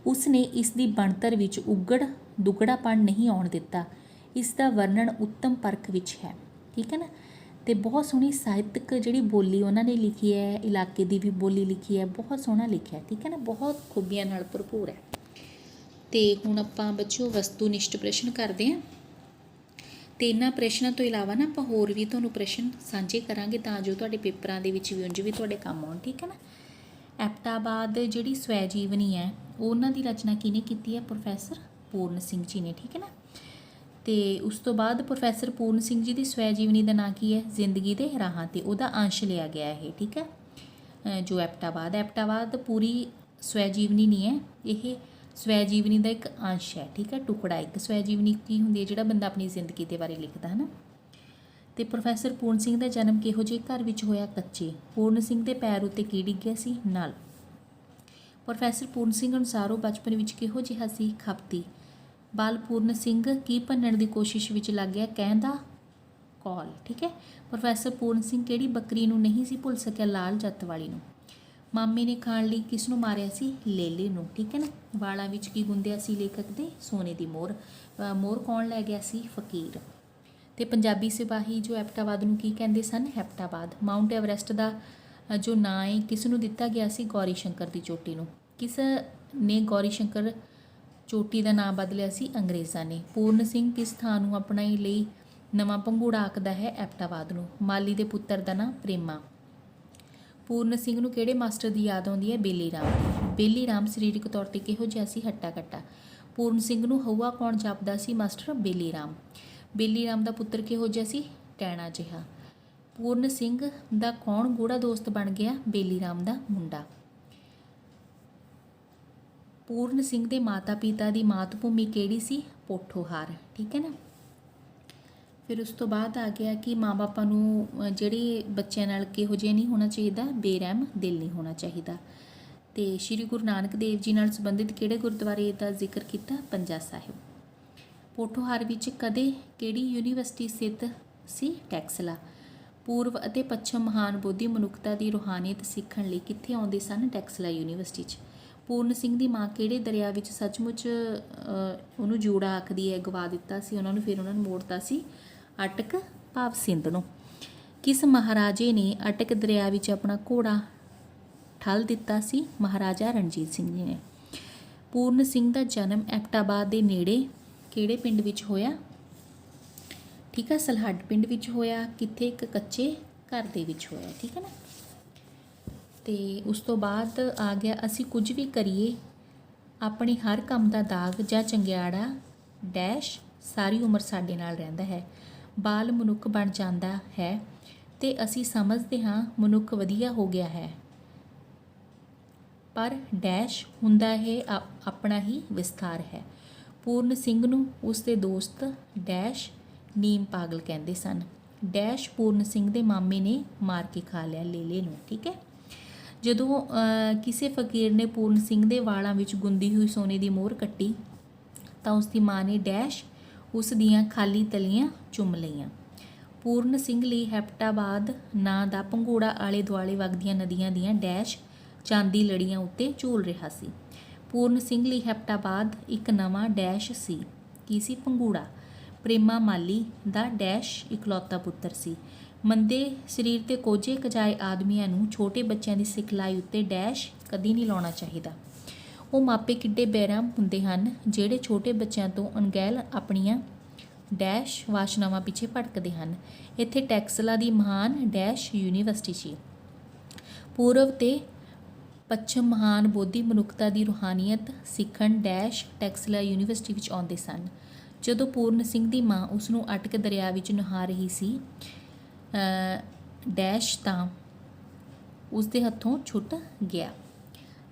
ਉਸ ਨੇ ਇਸ ਦੀ ਬਣਤਰ ਵਿੱਚ ਉਗੜ ਦੁਗੜਾਪਣ ਨਹੀਂ ਆਉਣ ਦਿੱਤਾ। ਇਸ ਦਾ ਵਰਣਨ ਉੱਤਮ ਪਰਖ ਵਿੱਚ ਹੈ। ਠੀਕ ਹੈ ਨਾ। ਅਤੇ ਬਹੁਤ ਸੋਹਣੀ ਸਾਹਿਤਕ ਜਿਹੜੀ ਬੋਲੀ ਉਹਨਾਂ ਨੇ ਲਿਖੀ ਹੈ, ਇਲਾਕੇ ਦੀ ਵੀ ਬੋਲੀ ਲਿਖੀ ਹੈ, ਬਹੁਤ ਸੋਹਣਾ ਲਿਖਿਆ। ਠੀਕ ਹੈ ਨਾ। ਬਹੁਤ ਖੂਬੀਆਂ ਨਾਲ ਭਰਪੂਰ ਹੈ। ਅਤੇ ਹੁਣ ਆਪਾਂ ਬੱਚਿਓ ਵਸਤੂਨਿਸ਼ਟ ਪ੍ਰਸ਼ਨ ਕਰਦੇ ਹਾਂ। ਅਤੇ ਇਹਨਾਂ ਪ੍ਰਸ਼ਨਾਂ ਤੋਂ ਇਲਾਵਾ ਨਾ ਆਪਾਂ ਹੋਰ ਵੀ ਤੁਹਾਨੂੰ ਪ੍ਰਸ਼ਨ ਸਾਂਝੇ ਕਰਾਂਗੇ ਤਾਂ ਜੋ ਤੁਹਾਡੇ ਪੇਪਰਾਂ ਦੇ ਵਿੱਚ ਵੀ ਉਂਝ ਵੀ ਤੁਹਾਡੇ ਕੰਮ ਆਉਣ। ਠੀਕ ਹੈ ਨਾ। ਐਪਟਾਬਾਦ ਜਿਹੜੀ ਸਵੈ ਜੀਵਨੀ ਹੈ ਉਹਨਾਂ ਦੀ ਰਚਨਾ ਕਿਹਨੇ ਕੀਤੀ ਹੈ? ਪ੍ਰੋਫੈਸਰ ਪੂਰਨ ਸਿੰਘ ਜੀ ਨੇ। ਠੀਕ ਹੈ ਨਾ। ਅਤੇ ਉਸ ਤੋਂ ਬਾਅਦ ਪ੍ਰੋਫੈਸਰ ਪੂਰਨ ਸਿੰਘ ਜੀ ਦੀ ਸਵੈ ਜੀਵਨੀ ਦਾ ਨਾਂ ਕੀ ਹੈ? ਜ਼ਿੰਦਗੀ ਦੇ ਰਾਹਾਂ 'ਤੇ। ਉਹਦਾ ਅੰਸ਼ ਲਿਆ ਗਿਆ ਇਹ। ਠੀਕ ਹੈ। ਜੋ ਐਪਟਾਬਾਦ ਪੂਰੀ ਸਵੈ ਜੀਵਨੀ ਨਹੀਂ ਹੈ, ਇਹ ਸਵੈ ਜੀਵਨੀ ਦਾ ਇੱਕ ਅੰਸ਼ ਹੈ। ਠੀਕ ਹੈ। ਟੁਕੜਾ। ਇੱਕ ਸਵੈ ਜੀਵਨੀ ਕੀ ਹੁੰਦੀ ਹੈ? ਜਿਹੜਾ ਬੰਦਾ ਆਪਣੀ ਜ਼ਿੰਦਗੀ ਦੇ ਬਾਰੇ ਲਿਖਦਾ ਹੈ ਨਾ। ਅਤੇ ਪ੍ਰੋਫੈਸਰ ਪੂਰਨ ਸਿੰਘ ਦਾ ਜਨਮ ਕਿਹੋ ਜਿਹੇ ਘਰ ਵਿੱਚ ਹੋਇਆ? ਕੱਚੇ। ਪੂਰਨ ਸਿੰਘ ਦੇ ਪੈਰ ਉੱਤੇ ਕੀ ਡਿੱਗਿਆ ਸੀ? ਨਲ। ਪ੍ਰੋਫੈਸਰ ਪੂਰਨ ਸਿੰਘ ਅਨੁਸਾਰ ਉਹ ਬਚਪਨ ਵਿੱਚ ਕਿਹੋ ਜਿਹਾ ਸੀ? ਖਪਤੀ। ਬਾਲ ਪੂਰਨ ਸਿੰਘ ਕੀ ਭੰਨਣ ਦੀ ਕੋਸ਼ਿਸ਼ ਵਿੱਚ ਲੱਗ ਗਿਆ? ਕਹਿੰਦਾ ਕੌਲ। ਠੀਕ ਹੈ। ਪ੍ਰੋਫੈਸਰ ਪੂਰਨ ਸਿੰਘ ਕਿਹੜੀ ਬੱਕਰੀ ਨੂੰ ਨਹੀਂ ਸੀ ਭੁੱਲ ਸਕਿਆ? ਲਾਲ ਜੱਤ ਵਾਲੀ ਨੂੰ। ਮਾਮੇ ਨੇ ਖਾਣ ਲਈ ਕਿਸ ਨੂੰ ਮਾਰਿਆ ਸੀ? ਲੇਲੇ ਨੂੰ। ਠੀਕ ਹੈ ਨਾ। ਵਾਲਾਂ ਵਿੱਚ ਕੀ ਗੁੰਦਿਆ ਸੀ ਲੇਖਕ ਦੇ? ਸੋਨੇ ਦੀ ਮੋਹਰ। ਮੋਹਰ ਕੌਣ ਲੈ ਗਿਆ ਸੀ? ਫਕੀਰ। ਅਤੇ ਪੰਜਾਬੀ ਸਿਪਾਹੀ ਜੋ ਐਪਟਾਬਾਦ ਨੂੰ ਕੀ ਕਹਿੰਦੇ ਸਨ? ਹੈਪਟਾਬਾਦ। ਮਾਊਂਟ ਐਵਰੈਸਟ ਦਾ ਜੋ ਨਾਂ ਹੈ ਕਿਸ ਨੂੰ ਦਿੱਤਾ ਗਿਆ ਸੀ? ਗੌਰੀ ਸ਼ੰਕਰ ਦੀ ਚੋਟੀ ਨੂੰ। ਕਿਸ ਨੇ ਗੌਰੀ ਸ਼ੰਕਰ ਚੋਟੀ ਦਾ ਨਾਂ ਬਦਲਿਆ ਸੀ? ਅੰਗਰੇਜ਼ਾਂ ਨੇ। ਪੂਰਨ ਸਿੰਘ ਕਿਸ ਥਾਂ ਨੂੰ ਆਪਣੇ ਲਈ ਨਵਾਂ ਪੰਘੂੜਾ ਆਖਦਾ ਹੈ? ਐਪਟਾਬਾਦ ਨੂੰ। ਮਾਲੀ ਦੇ ਪੁੱਤਰ ਦਾ ਨਾਂ? ਪ੍ਰੇਮਾ। ਪੂਰਨ ਸਿੰਘ ਨੂੰ ਕਿਹੜੇ ਮਾਸਟਰ ਦੀ ਯਾਦ ਆਉਂਦੀ ਹੈ? ਬੇਲੀ ਰਾਮ ਦੀ। ਬੇਲੀ ਰਾਮ ਸਰੀਰਕ ਤੌਰ 'ਤੇ ਕਿਹੋ ਜਿਹਾ ਸੀ? ਹੱਟਾ ਕੱਟਾ। ਪੂਰਨ ਸਿੰਘ ਨੂੰ ਹਊਆ ਕੌਣ ਜਾਪਦਾ ਸੀ? ਮਾਸਟਰ ਬੇਲੀ ਰਾਮ। ਬੇਲੀ ਰਾਮ ਦਾ ਪੁੱਤਰ ਕਿਹੋ ਜਿਹਾ ਸੀ? ਟੈਣਾ ਜਿਹਾ। ਪੂਰਨ ਸਿੰਘ ਦਾ ਕੌਣ ਗੂੜਾ ਦੋਸਤ ਬਣ ਗਿਆ? ਬੇਲੀ ਰਾਮ ਦਾ ਮੁੰਡਾ। ਪੂਰਨ ਸਿੰਘ ਦੇ ਮਾਤਾ ਪਿਤਾ ਦੀ ਮਾਤ ਭੂਮੀ ਕਿਹੜੀ ਸੀ? ਪੋਠੋਹਾਰ। ਠੀਕ ਹੈ ਨਾ। ਫਿਰ ਉਸ ਤੋਂ ਬਾਅਦ ਆ ਗਿਆ ਕਿ ਮਾਂ ਬਾਪਾਂ ਨੂੰ ਜਿਹੜੇ ਬੱਚਿਆਂ ਨਾਲ ਕਿਹੋ ਜਿਹਾ ਨਹੀਂ ਹੋਣਾ ਚਾਹੀਦਾ? ਬੇਰਹਿਮ ਦਿਲ ਨਹੀਂ ਹੋਣਾ ਚਾਹੀਦਾ। ਅਤੇ ਸ਼੍ਰੀ ਗੁਰੂ ਨਾਨਕ ਦੇਵ ਜੀ ਨਾਲ ਸੰਬੰਧਿਤ ਕਿਹੜੇ ਗੁਰਦੁਆਰੇ ਦਾ ਜ਼ਿਕਰ ਕੀਤਾ? ਪੰਜਾ ਸਾਹਿਬ। ਪੋਠੋਹਾਰ ਵਿੱਚ ਕਦੇ ਕਿਹੜੀ ਯੂਨੀਵਰਸਿਟੀ ਸਥਿਤ ਸੀ? ਟੈਕਸਲਾ। ਪੂਰਵ ਅਤੇ ਪੱਛਮ ਮਹਾਨ ਬੋਧੀ ਮਨੁੱਖਤਾ ਦੀ ਰੂਹਾਨੀਅਤ ਸਿੱਖਣ ਲਈ ਕਿੱਥੇ ਆਉਂਦੇ ਸਨ? ਟੈਕਸਲਾ ਯੂਨੀਵਰਸਿਟੀ 'ਚ। ਪੂਰਨ ਸਿੰਘ ਦੀ ਮਾਂ ਕਿਹੜੇ ਦਰਿਆ ਵਿੱਚ ਸੱਚਮੁੱਚ ਉਹਨੂੰ ਜੂੜਾ ਆਖਦੀ ਹੈ ਗਵਾ ਦਿੱਤਾ ਸੀ ਉਹਨਾਂ ਨੂੰ, ਫਿਰ ਉਹਨਾਂ ਨੂੰ ਮੋੜਤਾ ਸੀ? ਅਟਕ ਭਾਵ ਸਿੰਧ ਨੂੰ। ਕਿਸ ਮਹਾਰਾਜੇ ਨੇ ਅਟਕ ਦਰਿਆ ਵਿੱਚ ਆਪਣਾ ਘੋੜਾ ਠੱਲ ਦਿੱਤਾ ਸੀ? ਮਹਾਰਾਜਾ ਰਣਜੀਤ ਸਿੰਘ ਜੀ ਨੇ। ਪੂਰਨ ਸਿੰਘ ਦਾ ਜਨਮ ਐਪਟਾਬਾਦ ਦੇ ਨੇੜੇ ਕਿਹੜੇ ਪਿੰਡ ਵਿੱਚ ਹੋਇਆ? ਠੀਕ ਹੈ। ਸਲਹੱਡ ਪਿੰਡ ਵਿੱਚ ਹੋਇਆ। ਕਿੱਥੇ? ਇੱਕ ਕੱਚੇ ਘਰ ਦੇ ਵਿੱਚ ਹੋਇਆ। ਠੀਕ ਹੈ ਨਾ। ਅਤੇ ਉਸ ਤੋਂ ਬਾਅਦ ਆ ਗਿਆ ਅਸੀਂ ਕੁਝ ਵੀ ਕਰੀਏ ਆਪਣੀ ਹਰ ਕੰਮ ਦਾ ਦਾਗ ਜਾਂ ਚੰਗਿਆੜਾ ਡੈਸ਼ ਸਾਰੀ ਉਮਰ ਸਾਡੇ ਨਾਲ ਰਹਿੰਦਾ ਹੈ। ਬਾਲ ਮਨੁੱਖ ਬਣ ਜਾਂਦਾ ਹੈ ਅਤੇ ਅਸੀਂ ਸਮਝਦੇ ਹਾਂ ਮਨੁੱਖ ਵਧੀਆ ਹੋ ਗਿਆ ਹੈ, ਪਰ ਡੈਸ਼ ਹੁੰਦਾ ਇਹ ਆਪਣਾ ਹੀ ਵਿਸਥਾਰ ਹੈ। ਪੂਰਨ ਸਿੰਘ ਨੂੰ ਉਸ ਦੇ ਦੋਸਤ ਡੈਸ਼ ਨੀਮ ਪਾਗਲ ਕਹਿੰਦੇ ਸਨ। ਡੈਸ਼ ਪੂਰਨ ਸਿੰਘ ਦੇ ਮਾਮੇ ਨੇ ਮਾਰ ਕੇ ਖਾ ਲਿਆ ਲੇਲੇ ਨੂੰ। ਠੀਕ ਹੈ। ਜਦੋਂ ਕਿਸੇ ਫਕੀਰ ਨੇ ਪੂਰਨ ਸਿੰਘ ਦੇ ਵਾਲਾਂ ਵਿੱਚ ਗੁੰਦੀ ਹੋਈ ਸੋਨੇ ਦੀ ਮੋਹਰ ਕੱਟੀ ਤਾਂ ਉਸ ਦੀ ਮਾਂ ਨੇ ਡੈਸ਼ ਉਸ ਦੀਆਂ ਖਾਲੀ ਤਲੀਆਂ ਚੁੰਮ ਲਈਆਂ। ਪੂਰਨ ਸਿੰਘ ਲਈ ਹੈਪਟਾਬਾਦ ਨਾਂ ਦਾ ਪੰਘੂੜਾ ਆਲੇ ਦੁਆਲੇ ਵਗਦੀਆਂ ਨਦੀਆਂ ਦੀਆਂ ਡੈਸ਼ ਚਾਂਦੀ ਲੜੀਆਂ ਉੱਤੇ ਝੂਲ ਰਿਹਾ ਸੀ। ਪੂਰਨ ਸਿੰਘ ਲਈ ਹੈਪਟਾਬਾਦ ਇੱਕ ਨਵਾਂ ਡੈਸ਼ ਸੀ। ਕੀ ਸੀ? ਪੰਘੂੜਾ। ਪ੍ਰੇਮਾ ਮਾਲੀ ਦਾ ਡੈਸ਼ ਇਕਲੌਤਾ ਪੁੱਤਰ ਸੀ। ਮੰਦੇ ਸਰੀਰ 'ਤੇ ਕੋਝੇ ਕਜਾਏ ਆਦਮੀਆਂ ਨੂੰ ਛੋਟੇ ਬੱਚਿਆਂ ਦੀ ਸਿਖਲਾਈ ਉੱਤੇ ਡੈਸ਼ ਕਦੀ ਨਹੀਂ ਲਾਉਣਾ ਚਾਹੀਦਾ। ਉਹ ਮਾਪੇ ਕਿੱਡੇ ਬੇਰਹਿਮ ਹੁੰਦੇ ਹਨ ਜਿਹੜੇ ਛੋਟੇ ਬੱਚਿਆਂ ਤੋਂ ਅਣਗਹਿਲ ਆਪਣੀਆਂ ਡੈਸ਼ ਵਾਸ਼ਨਾਵਾਂ ਪਿੱਛੇ ਭਟਕਦੇ ਹਨ। ਇੱਥੇ ਟੈਕਸਲਾ ਦੀ ਮਹਾਨ ਡੈਸ਼ ਯੂਨੀਵਰਸਿਟੀ ਸੀ। ਪੂਰਵ ਤੇ ਪੱਛਮ ਮਹਾਨ ਬੋਧੀ ਮਨੁੱਖਤਾ ਦੀ ਰੂਹਾਨੀਅਤ ਸਿੱਖਣ ਡੈਸ਼ ਟੈਕਸਲਾ ਯੂਨੀਵਰਸਿਟੀ ਵਿੱਚ ਆਉਂਦੇ ਸਨ। ਜਦੋਂ ਪੂਰਨ ਸਿੰਘ ਦੀ ਮਾਂ ਉਸ ਨੂੰ ਅਟਕ ਦਰਿਆ ਵਿੱਚ ਨਹਾ ਰਹੀ ਸੀ ਡੈਸ਼ ਤਾਂ ਉਸ ਦੇ ਹੱਥੋਂ ਛੁੱਟ ਗਿਆ।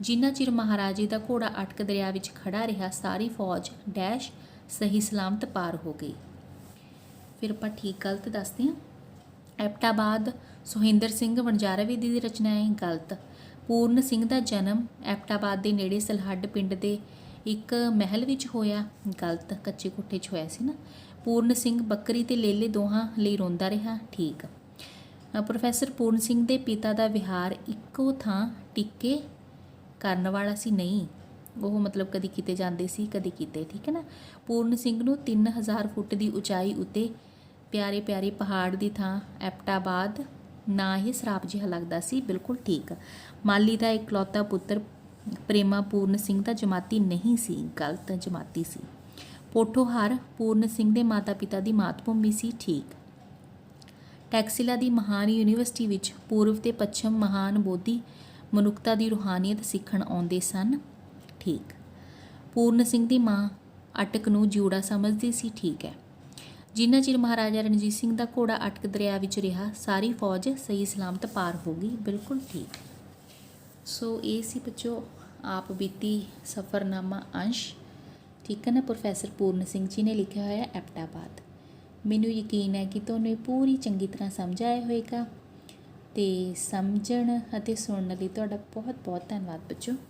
ਜਿੰਨਾ ਚਿਰ ਮਹਾਰਾਜੇ ਦਾ ਘੋੜਾ ਅਟਕ ਦਰਿਆ ਵਿੱਚ ਖੜਾ ਰਿਹਾ ਸਾਰੀ ਫੌਜ ਡੈਸ਼ ਸਹੀ ਸਲਾਮਤ ਪਾਰ ਹੋ ਗਈ। ਫਿਰ ਆਪਾਂ ਠੀਕ ਗਲਤ ਦੱਸਦੇ ਹਾਂ। ਐਪਟਾਬਾਦ ਸੁਹਿੰਦਰ ਸਿੰਘ ਵਣਜਾਰਾ ਦੀ ਰਚਨਾ ਹੈ, ਗਲਤ। ਪੂਰਨ ਸਿੰਘ ਦਾ ਜਨਮ ਐਪਟਾਬਾਦ ਦੇ ਨੇੜੇ ਸਲਹੱਡ ਪਿੰਡ ਦੇ ਇੱਕ ਮਹਿਲ ਵਿੱਚ ਹੋਇਆ, ਗਲਤ। ਕੱਚੇ ਕੋਠੇ 'ਚ ਹੋਇਆ ਸੀ ਨਾ। ਪੂਰਨ ਸਿੰਘ ਬੱਕਰੀ ਤੇ ਲੇਲੇ ਦੋਹਾਂ ਲਈ ਰੋਂਦਾ ਰਿਹਾ, ਠੀਕ। ਪ੍ਰੋਫੈਸਰ ਪੂਰਨ ਸਿੰਘ ਦੇ ਪਿਤਾ ਦਾ ਵਿਹਾਰ ਇੱਕੋ ਥਾਂ ਟਿੱਕੇ ਕਰਨ ਵਾਲਾ ਸੀ, ਨਹੀਂ। ਉਹ ਮਤਲਬ ਕਦੀ ਕਿਤੇ ਜਾਂਦੇ ਸੀ, ਕਦੀ ਕਿਤੇ, ਠੀਕ ਹੈ ਨਾ। ਪੂਰਨ ਸਿੰਘ ਨੂੰ 3000 ਫੁੱਟ ਦੀ ਉਚਾਈ ਉੱਤੇ ਪਿਆਰੇ ਪਿਆਰੇ ਪਹਾੜ ਦੀ ਥਾਂ ਐਪਟਾਬਾਦ ਨਾ ਹੀ ਸਰਾਪ ਜਿਹਾ ਲੱਗਦਾ ਸੀ, ਬਿਲਕੁਲ ਠੀਕ। ਮਾਲੀ ਦਾ ਇਕਲੌਤਾ ਪੁੱਤਰ ਪ੍ਰੇਮਾ ਪੂਰਨ ਸਿੰਘ ਦਾ ਜਮਾਤੀ ਨਹੀਂ ਸੀ, ਗਲਤ, ਜਮਾਤੀ ਸੀ। ਪੋਠੋਹਾਰ ਪੂਰਨ ਸਿੰਘ ਦੇ ਮਾਤਾ ਪਿਤਾ ਦੀ ਮਾਤ ਭੂਮੀ ਸੀ, ਠੀਕ। ਟੈਕਸਿਲਾ ਦੀ ਮਹਾਨ ਯੂਨੀਵਰਸਿਟੀ ਵਿੱਚ ਪੂਰਬ ਤੇ ਪੱਛਮ ਮਹਾਨ ਬੋਧੀ ਮਨੁੱਖਤਾ ਦੀ ਰੂਹਾਨੀਅਤ ਸਿੱਖਣ ਆਉਂਦੇ ਸਨ, ਠੀਕ। ਪੂਰਨ ਸਿੰਘ ਦੀ ਮਾਂ ਅਟਕ ਨੂੰ ਜਿਊੜਾ ਸਮਝਦੀ ਸੀ, ਠੀਕ ਹੈ। ਜਿੰਨਾ ਚਿਰ ਮਹਾਰਾਜਾ ਰਣਜੀਤ ਸਿੰਘ ਦਾ ਘੋੜਾ ਅਟਕ ਦਰਿਆ ਵਿੱਚ ਰਿਹਾ, ਸਾਰੀ ਫੌਜ ਸਹੀ ਸਲਾਮਤ ਪਾਰ ਹੋ ਗਈ, ਬਿਲਕੁਲ ਠੀਕ। ਸੋ ਇਹ ਸੀ ਬੱਚੋ ਆਪ ਬੀਤੀ ਸਫ਼ਰਨਾਮਾ ਅੰਸ਼, ਠੀਕ ਹੈ ਨਾ। ਪ੍ਰੋਫੈਸਰ ਪੂਰਨ ਸਿੰਘ ਜੀ ਨੇ ਲਿਖਿਆ ਹੋਇਆ ਐਪਟਾਬਾਦ। ਮੈਨੂੰ ਯਕੀਨ ਹੈ ਕਿ ਤੁਹਾਨੂੰ ਇਹ ਪੂਰੀ ਚੰਗੀ ਤਰ੍ਹਾਂ ਸਮਝ ਆਇਆ ਹੋਵੇਗਾ, ਅਤੇ ਸਮਝਣ ਅਤੇ ਸੁਣਨ ਲਈ ਤੁਹਾਡਾ ਬਹੁਤ ਬਹੁਤ ਧੰਨਵਾਦ ਬੱਚੋ।